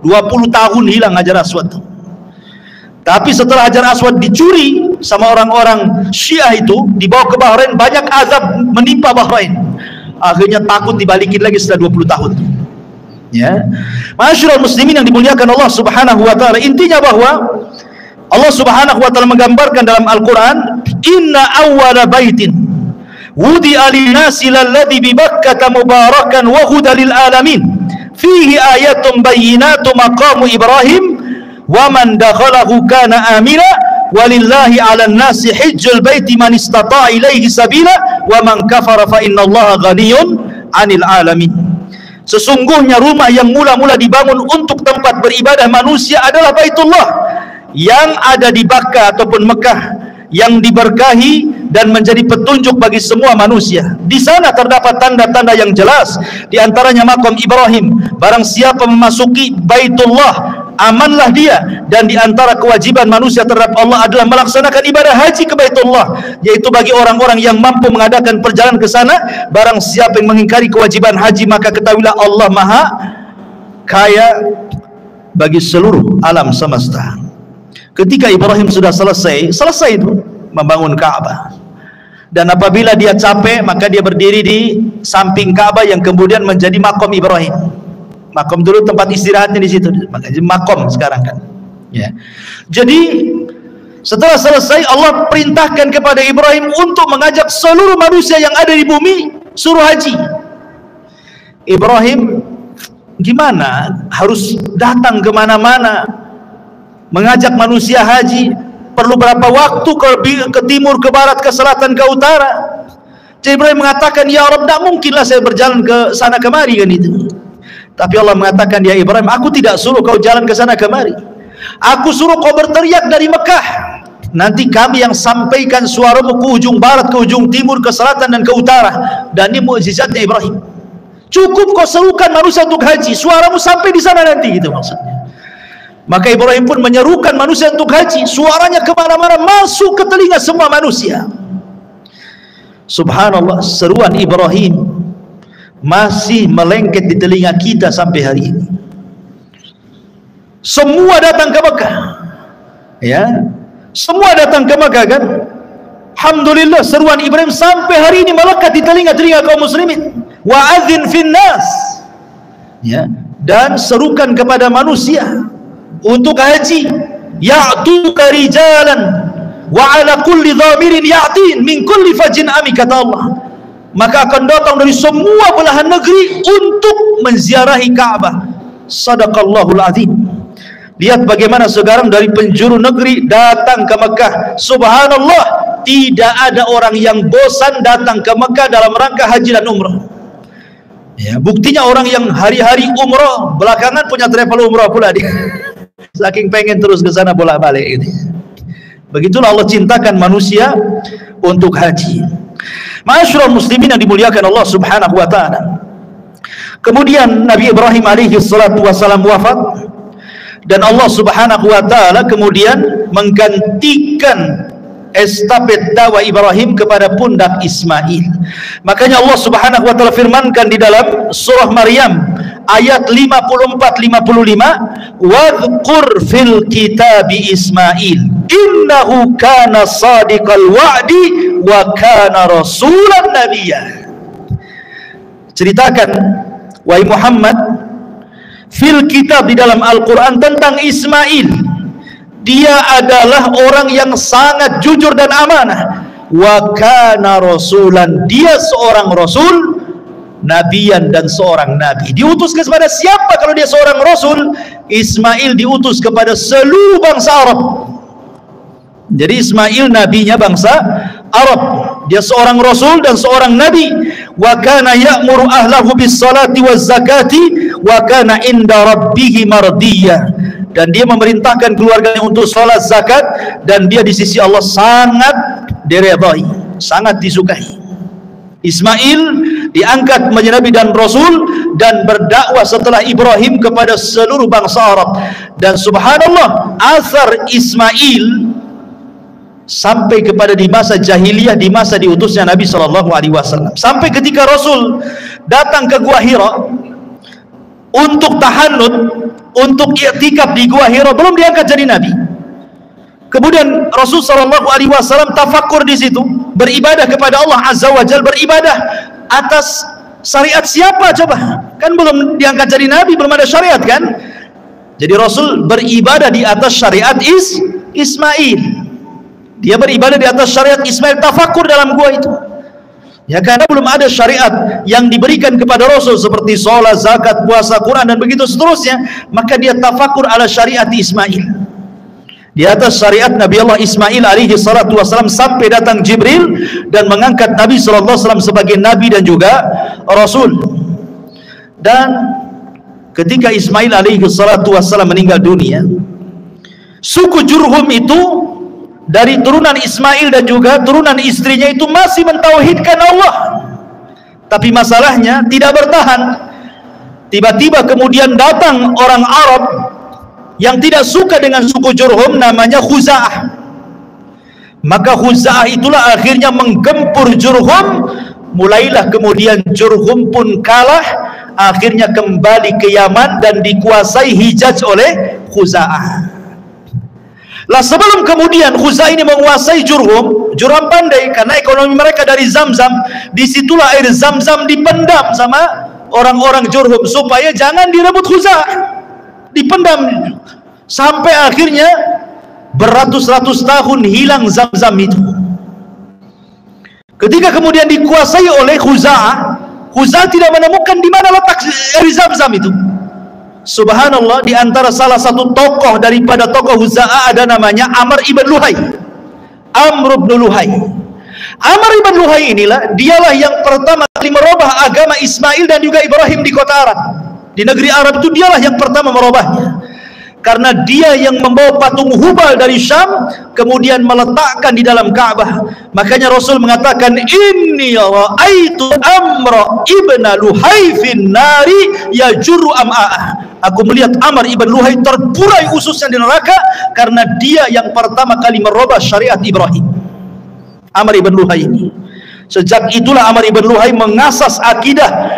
20 tahun hilang Hajar Aswad itu. Tapi setelah Hajar Aswad dicuri sama orang-orang Syiah itu, dibawa ke Bahrain, banyak azab menimpa Bahrain. Akhirnya takut dibalikin lagi setelah 20 tahun. Ya, Ma'asyiral muslimin yang dimuliakan Allah Subhanahu wa taala, intinya bahwa Allah Subhanahu wa taala menggambarkan dalam Al-Qur'an, inna awwala baitin wudi'a lin-nasi lalladzi bi Bakkah mubarakan wa hudan lil alamin fihi ayatun bayyinatun maqamu Ibrahim wa man dakhalahu kana amina walillahi 'alan nasi hajjul baiti man istata'a ilaihi sabila wa man kafara fa innallaha ghaniyyun 'anil alamin. Sesungguhnya rumah yang mula-mula dibangun untuk tempat beribadah manusia adalah Baitullah yang ada di Bakkah ataupun Mekah, yang diberkahi dan menjadi petunjuk bagi semua manusia. Di sana terdapat tanda-tanda yang jelas, di antaranya makam Ibrahim. Barang siapa memasuki Baitullah, amanlah dia. Dan di antara kewajiban manusia terhadap Allah adalah melaksanakan ibadah haji ke Baitullah, yaitu bagi orang-orang yang mampu mengadakan perjalanan ke sana. Barang siapa yang mengingkari kewajiban haji, maka ketahuilah Allah Maha Kaya bagi seluruh alam semesta. Ketika Ibrahim sudah selesai itu membangun Ka'bah, dan apabila dia capek, maka dia berdiri di samping Ka'bah yang kemudian menjadi makom Ibrahim. Makom dulu tempat istirahatnya di situ, makanya makom sekarang kan. Ya. Jadi setelah selesai, Allah perintahkan kepada Ibrahim untuk mengajak seluruh manusia yang ada di bumi suruh haji. Ibrahim gimana? Harus datang kemana-mana mengajak manusia haji, perlu berapa waktu ke timur, ke barat, ke selatan, ke utara. Jadi Ibrahim mengatakan, ya Rabb, tidak mungkinlah saya berjalan ke sana kemari kan itu. Tapi Allah mengatakan, ya Ibrahim, aku tidak suruh kau jalan ke sana kemari, aku suruh kau berteriak dari Mekah. Nanti kami yang sampaikan suaramu ke ujung barat, ke ujung timur, ke selatan dan ke utara. Dan ini mukjizatnya Ibrahim. Cukup kau serukan manusia untuk haji, suaramu sampai di sana nanti, gitu maksudnya. Maka Ibrahim pun menyerukan manusia untuk haji, suaranya kemana-mana, masuk ke telinga semua manusia. Subhanallah, seruan Ibrahim masih melengket di telinga kita sampai hari ini. Semua datang ke Mekah, ya, semua datang ke Mekah kan. Alhamdulillah, seruan Ibrahim sampai hari ini melekat di telinga-telinga kaum muslimin. Wa'adzin finnas, ya, dan serukan kepada manusia untuk haji, ya'tuka rijalan wa ala kulli dhamirin ya'tin min kulli fajin amik, kata Allah. Maka akan datang dari semua belahan negeri untuk menziarahi Ka'bah. Sadaqallahul azim. Lihat bagaimana sekarang dari penjuru negeri datang ke Mekah. Subhanallah, tidak ada orang yang bosan datang ke Mekah dalam rangka haji dan umrah. Ya, buktinya orang yang hari-hari umrah belakangan punya travel umrah pula dia. Saking pengen terus ke sana bolak-balik gitu. Begitulah Allah cintakan manusia untuk haji. Ma'asyiral muslimin yang dimuliakan Allah Subhanahu wa taala. Kemudian Nabi Ibrahim alaihi salatu wasalam wafat, dan Allah Subhanahu wa taala kemudian menggantikan estafet dakwah Ibrahim kepada pundak Ismail. Makanya Allah Subhanahu wa taala firmankan di dalam surah Maryam ayat 54-55, wadhkur fil kitabi Ismail innahu kana sadiqal wa'di wa kana rasulan nabiyya. Ceritakan wahai Muhammad fil kitab, di dalam Al-Quran, tentang Ismail. Dia adalah orang yang sangat jujur dan amanah. wa kana rasulan, dia seorang rasul, nabiyan, dan seorang nabi. Diutus kepada siapa kalau dia seorang rasul? Ismail diutus kepada seluruh bangsa Arab. Jadi Ismail nabinya bangsa Arab, dia seorang rasul dan seorang nabi. Wa kana ya'muru ahlahu bis salati waz zakati wa kana inda rabbih mardiyah, dan dia memerintahkan keluarganya untuk salat, zakat, dan dia di sisi Allah sangat diridhai, sangat disukai. Ismail diangkat menjadi nabi dan rasul dan berdakwah setelah Ibrahim kepada seluruh bangsa Arab. Dan subhanallah, asar Ismail sampai kepada di masa jahiliyah, di masa diutusnya Nabi SAW, sampai ketika Rasul datang ke Gua Hira untuk tahannud, untuk i'tikaf di Gua Hira, belum diangkat jadi Nabi. Kemudian Rasul SAW tafakur di situ, beribadah kepada Allah Azza wa Jalla, beribadah atas syariat siapa coba? Kan belum diangkat jadi Nabi, belum ada syariat kan? Jadi Rasul beribadah di atas syariat Ismail. Dia beribadah di atas syariat Ismail, tafakur dalam gua itu. Ya, karena belum ada syariat yang diberikan kepada Rasul seperti sholat, zakat, puasa, Quran, dan begitu seterusnya. Maka dia tafakur ala syariat Ismail, di atas syariat Nabi Allah Ismail alaihi salatu wassalam, sampai datang Jibril dan mengangkat Nabi sallallahu alaihi wasallam sebagai Nabi dan juga Rasul. Dan ketika Ismail alaihi salatu wassalam meninggal dunia, suku Jurhum itu dari turunan Ismail dan juga turunan istrinya itu masih mentauhidkan Allah, tapi masalahnya tidak bertahan. Tiba-tiba kemudian datang orang Arab yang tidak suka dengan suku Jurhum, namanya Khuza'ah. Maka Khuza'ah itulah akhirnya menggempur Jurhum. Mulailah kemudian Jurhum pun kalah, akhirnya kembali ke Yaman dan dikuasai Hijaz oleh Khuza'ah. Lah sebelum kemudian Khuza'ah ini menguasai Jurhum, Jurhum pandai karena ekonomi mereka dari Zamzam. Disitulah air Zamzam dipendam sama orang-orang Jurhum supaya jangan direbut Khuza'ah, dipendam sampai akhirnya beratus-ratus tahun hilang Zamzam itu. Ketika kemudian dikuasai oleh Khuza'ah, Khuza'ah tidak menemukan di mana letak air Zamzam itu. Subhanallah, di antara salah satu tokoh daripada tokoh Khuza'ah ada namanya Amr ibn Luhai. Amr ibn Luhai. Amr ibn Luhai inilah, dialah yang pertama kali merubah agama Ismail dan juga Ibrahim di kota Arab. Di negeri Arab itu dialah yang pertama merubahnya. Karena dia yang membawa patung Hubal dari Syam kemudian meletakkan di dalam Ka'bah. Makanya Rasul mengatakan, inni ra'aitu Amr ibn Luhai fin nari yajurru am'a'ah. Aku melihat Amr ibn Luhai terburai ususnya di neraka karena dia yang pertama kali merubah syariat Ibrahim. Amr ibn Luhai ini. Sejak itulah Amr ibn Luhai mengasas akidah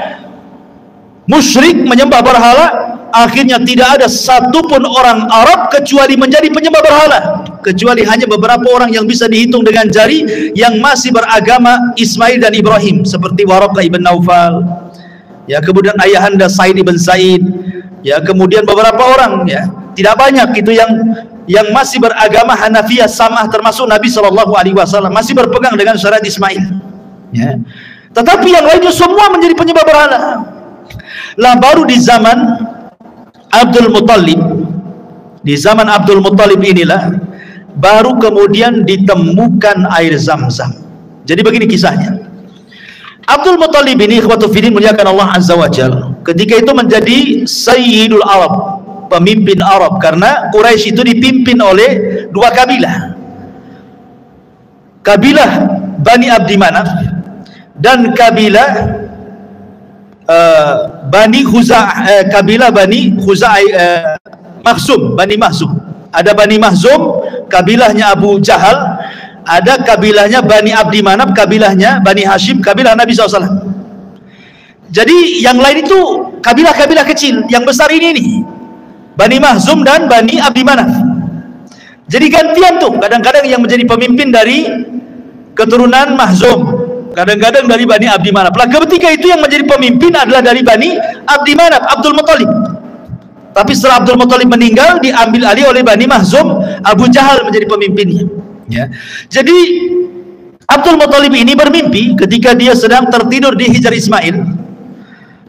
musyrik, menyembah berhala. Akhirnya tidak ada satupun orang Arab kecuali menjadi penyembah berhala, kecuali hanya beberapa orang yang bisa dihitung dengan jari yang masih beragama Ismail dan Ibrahim, seperti Waraqah ibn Naufal, ya, kemudian ayahanda Said ibn Said, ya, kemudian beberapa orang, ya, tidak banyak itu yang masih beragama Hanafiyah Samah, termasuk Nabi SAW masih berpegang dengan syariat Ismail, ya. Tetapi yang lainnya semua menjadi penyembah berhala. Lah baru di zaman Abdul Muttalib, di zaman Abdul Muttalib inilah baru kemudian ditemukan air Zamzam. Jadi begini kisahnya. Abdul Muttalib ini, ikhwatu fiddin, muliakan Allah Azza wa Jalla, ketika itu menjadi Sayyidul Arab, pemimpin Arab, karena Quraisy itu dipimpin oleh dua kabilah, kabilah Bani Abdi Manaf dan kabilah Bani Khuza'ah, kabilah Bani Khuza'ah, Makhzum, Bani Makhzum. Ada Bani Makhzum, kabilahnya Abu Jahal. Ada kabilahnya Bani Abdi Manaf, kabilahnya Bani Hashim, kabilah Nabi SAW. Jadi yang lain itu kabilah-kabilah kecil, yang besar ini nih, Bani Makhzum dan Bani Abdi Manaf. Jadi gantian tuh, kadang-kadang yang menjadi pemimpin dari keturunan Makhzum, kadang-kadang dari Bani Abdi Manaf. Lah ketika itu yang menjadi pemimpin adalah dari Bani Abdi Manaf, Abdul Muttalib. Tapi setelah Abdul Muttalib meninggal, diambil alih oleh Bani Makhzum, Abu Jahal menjadi pemimpinnya, ya. Jadi Abdul Muttalib ini bermimpi ketika dia sedang tertidur di Hijr Ismail,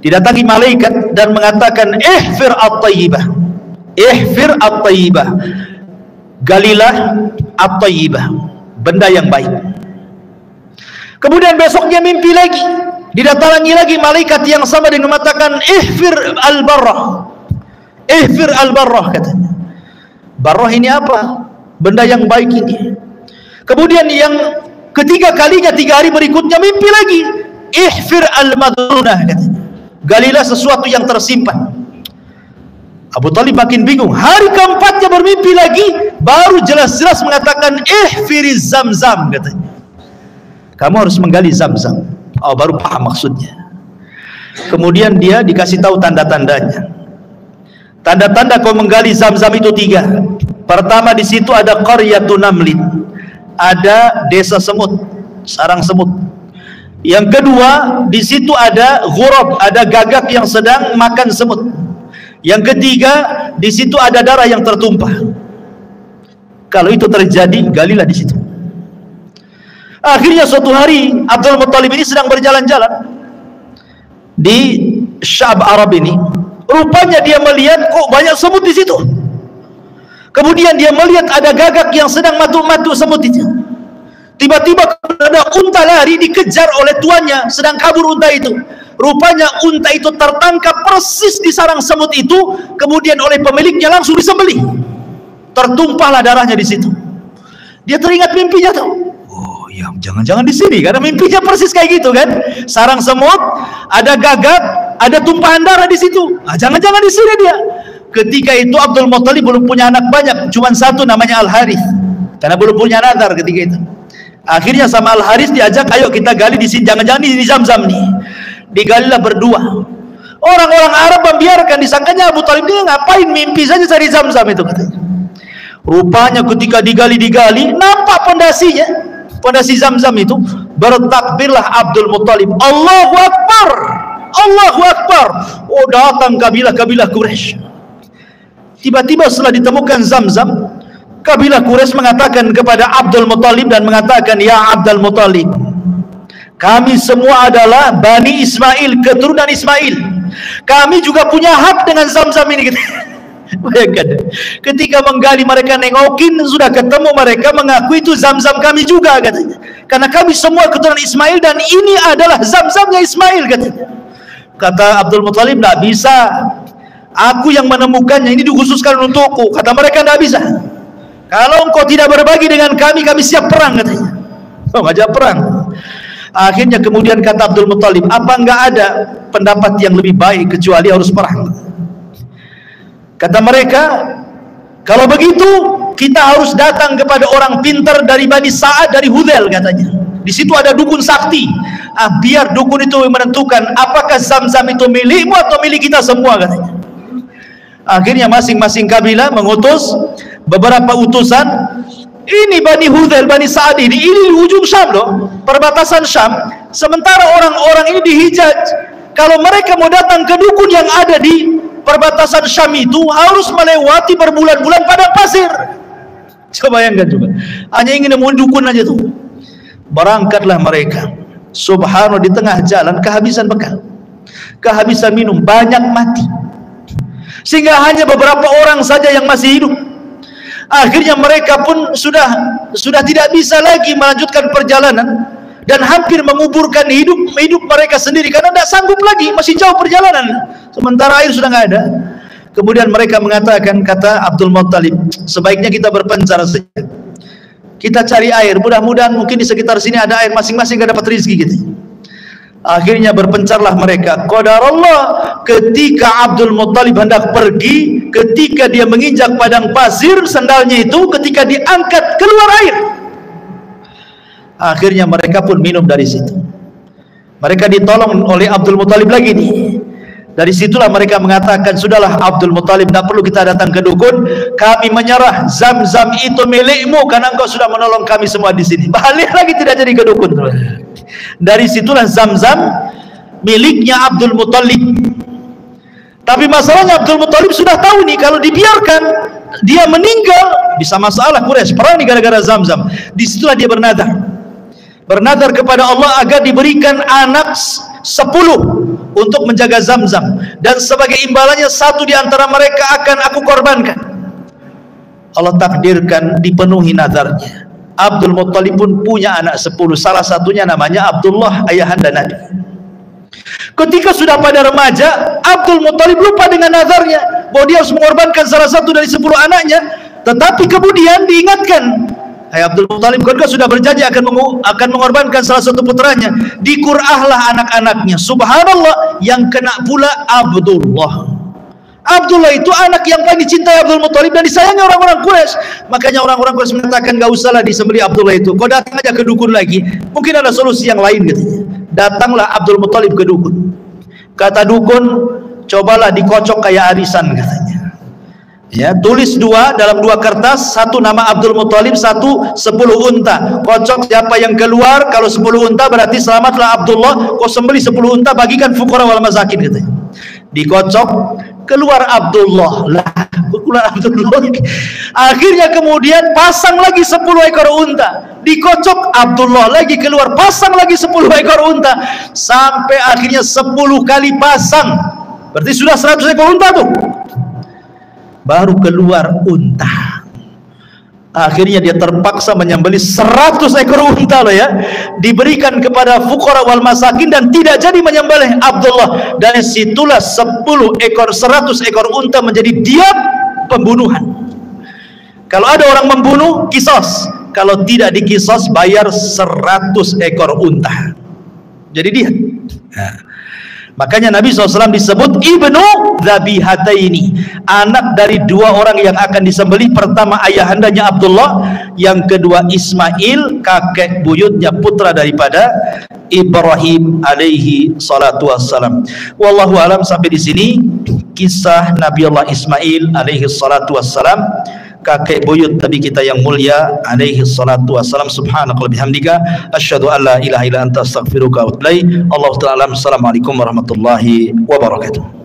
didatangi malaikat dan mengatakan ihfir at-tayyibah, ihfir at-tayyibah, galilah at-tayyibah, benda yang baik. Kemudian besoknya mimpi lagi, didatangi lagi malaikat yang sama dengan mengatakan ihfir al-barrah, ihfir al-barrah, katanya. Barrah ini apa? Benda yang baik ini. Kemudian yang ketiga kalinya, 3 hari berikutnya mimpi lagi ihfir al-madunah, katanya. Galilah sesuatu yang tersimpan. Abu Talib makin bingung. Hari keempatnya bermimpi lagi, baru jelas-jelas mengatakan ihfiriz Zamzam, katanya. Kamu harus menggali Zamzam. Oh, baru paham maksudnya. Kemudian dia dikasih tahu tanda-tandanya. Tanda-tanda kau menggali Zamzam itu 3. Pertama, di situ ada qaryatun namlin, ada desa semut, sarang semut. Yang kedua, di situ ada ghurab, ada gagak yang sedang makan semut. Yang ketiga, di situ ada darah yang tertumpah. Kalau itu terjadi, galilah di situ. Akhirnya suatu hari Abdul Muttalib ini sedang berjalan-jalan di Syab Arab ini. Rupanya dia melihat kok banyak semut di situ. Kemudian dia melihat ada gagak yang sedang matuk-matuk semut itu. Tiba-tiba ada unta lari, dikejar oleh tuannya, sedang kabur unta itu. Rupanya unta itu tertangkap persis di sarang semut itu, kemudian oleh pemiliknya langsung disembelih. Tertumpahlah darahnya di situ. Dia teringat mimpinya tuh. Oh ya, jangan-jangan di sini, karena mimpinya persis kayak gitu kan. Sarang semut, ada gagak, ada tumpahan darah di situ. Ah, jangan-jangan di sini dia. Ketika itu Abdul Muttalib belum punya anak banyak, cuma satu namanya Al-Harith, karena belum punya nazar ketika itu. Akhirnya sama Al-Harith diajak, ayo kita gali di sini, jangan-jangan di Zamzam nih. Digalilah berdua. Orang-orang Arab membiarkan, disangkanya Abu Talib dia ngapain mimpi saja cari Zamzam itu, katanya. Rupanya ketika digali, nampak pondasinya, pondasi Zamzam itu. Bertakbirlah Abdul Muttalib, Allahu Akbar, Allahu Akbar. Oh, datang kabilah-kabilah Quraisy. Tiba-tiba setelah ditemukan Zamzam, kabilah Quraisy mengatakan kepada Abdul Muttalib dan mengatakan, ya Abdul Muttalib, kami semua adalah Bani Ismail, keturunan Ismail. Kami juga punya hak dengan Zamzam ini. Bayangkan, ketika menggali mereka nengokin, sudah ketemu, mereka mengaku itu Zamzam kami juga, katanya. Karena kami semua keturunan Ismail dan ini adalah Zamzamnya Ismail, katanya. Kata Abdul Muttalib, tidak bisa. Aku yang menemukannya, ini dikhususkan untukku. Kata mereka, tidak bisa. Kalau engkau tidak berbagi dengan kami siap perang, katanya. Oh, ngajak perang. Akhirnya kemudian kata Abdul Muttalib, apa enggak ada pendapat yang lebih baik kecuali harus perang? Kata mereka, kalau begitu kita harus datang kepada orang pintar dari Bani Sa'ad, dari Hudzail, katanya. Di situ ada dukun sakti. Biar dukun itu menentukan apakah Zamzam itu milikmu atau milik kita semua, katanya. Akhirnya masing-masing kabilah mengutus beberapa utusan. Ini Bani Hudzail, Bani Sa'ad ini di ujung Syam loh, perbatasan Syam. Sementara orang-orang ini di Hijaz. Kalau mereka mau datang ke dukun yang ada di perbatasan Syam itu, harus melewati berbulan-bulan padang pasir. Coba bayangkan coba. Hanya ingin nemuin dukun aja tuh. Berangkatlah mereka. Subhanallah, di tengah jalan kehabisan bekal, kehabisan minum, banyak mati. Sehingga hanya beberapa orang saja yang masih hidup. Akhirnya mereka pun sudah tidak bisa lagi melanjutkan perjalanan dan hampir menguburkan hidup mereka sendiri karena tidak sanggup lagi, masih jauh perjalanan. Sementara air sudah nggak ada. Kemudian mereka mengatakan, kata Abdul Muttalib, sebaiknya kita berpencar saja. Kita cari air, mudah-mudahan mungkin di sekitar sini ada air, masing-masing gak dapat rezeki gitu. Akhirnya berpencarlah mereka. Qadarullah, ketika Abdul Muttalib hendak pergi, ketika dia menginjak padang pasir, sandalnya itu ketika diangkat keluar air. Akhirnya mereka pun minum dari situ. Mereka ditolong oleh Abdul Muttalib lagi nih. Dari situlah mereka mengatakan, sudahlah Abdul Muttalib, tidak perlu kita datang ke dukun, kami menyerah, Zamzam itu milikmu karena engkau sudah menolong kami semua di sini. Balik lagi, tidak jadi ke dukun. Dari situlah Zamzam miliknya Abdul Muttalib. Tapi masalahnya Abdul Muttalib sudah tahu nih, kalau dibiarkan dia meninggal bisa masalah Quraisy, perang nih gara-gara Zamzam. Disitulah dia bernadar. bernazar kepada Allah agar diberikan anak 10 untuk menjaga Zamzam, dan sebagai imbalannya 1 di antara mereka akan aku korbankan. Allah takdirkan dipenuhi nazarnya. Abdul Muttalib pun punya anak 10, salah satunya namanya Abdullah, ayahanda Nabi. Ketika sudah pada remaja, Abdul Muttalib lupa dengan nazarnya bahwa dia harus mengorbankan salah satu dari 10 anaknya. Tetapi kemudian diingatkan, hai Abdul Muttalib, kau sudah berjanji akan mengorbankan salah satu putranya. Dikurahlah anak-anaknya. Subhanallah, yang kena pula Abdullah. Abdullah itu anak yang paling dicintai Abdul Muttalib dan disayangi orang-orang Quraisy. Makanya orang-orang Quraisy mengatakan, gak usahlah disembelih Abdullah itu, kau datang aja ke dukun lagi, mungkin ada solusi yang lain katanya. Datanglah Abdul Muttalib ke dukun. Kata dukun, cobalah dikocok kayak arisan katanya. Ya, tulis 2 dalam 2 kertas, 1 nama Abdul Muttalib, 1 10 unta. Kocok, siapa yang keluar kalau 10 unta berarti selamatlah Abdullah. Kau sembelih 10 unta, bagikan fuqara wal masakin katanya. Dikocok, keluar Abdullah. Lah, keluar Abdullah. Akhirnya kemudian pasang lagi 10 ekor unta. Dikocok, Abdullah lagi keluar, pasang lagi 10 ekor unta. Sampai akhirnya 10 kali pasang. Berarti sudah 100 ekor unta tuh. Baru keluar unta. Akhirnya dia terpaksa menyembelih 100 ekor unta loh ya, diberikan kepada fuqara wal masakin dan tidak jadi menyembelih Abdullah. Dari situlah 100 ekor unta menjadi diat pembunuhan. Kalau ada orang membunuh, kisos. Kalau tidak dikisos, bayar 100 ekor unta. Jadi diat. Nah, makanya Nabi SAW disebut Ibnu Dzabihataini, anak dari 2 orang yang akan disembelih. Pertama ayahandanya Abdullah, yang kedua Ismail, kakek buyutnya, putra daripada Ibrahim alaihi salatu wassalam. Wallahu alam. Sampai di sini kisah Nabi Allah Ismail alaihi salatu wassalam, kakek buyut Nabi kita yang mulia alaihi salatu wassalam. Subhanakallahumma bihamdika asyhadu an la ilaha illa anta astaghfiruka wa atubu ilaik. Allahu ta'ala. Assalamualaikum warahmatullahi wabarakatuh.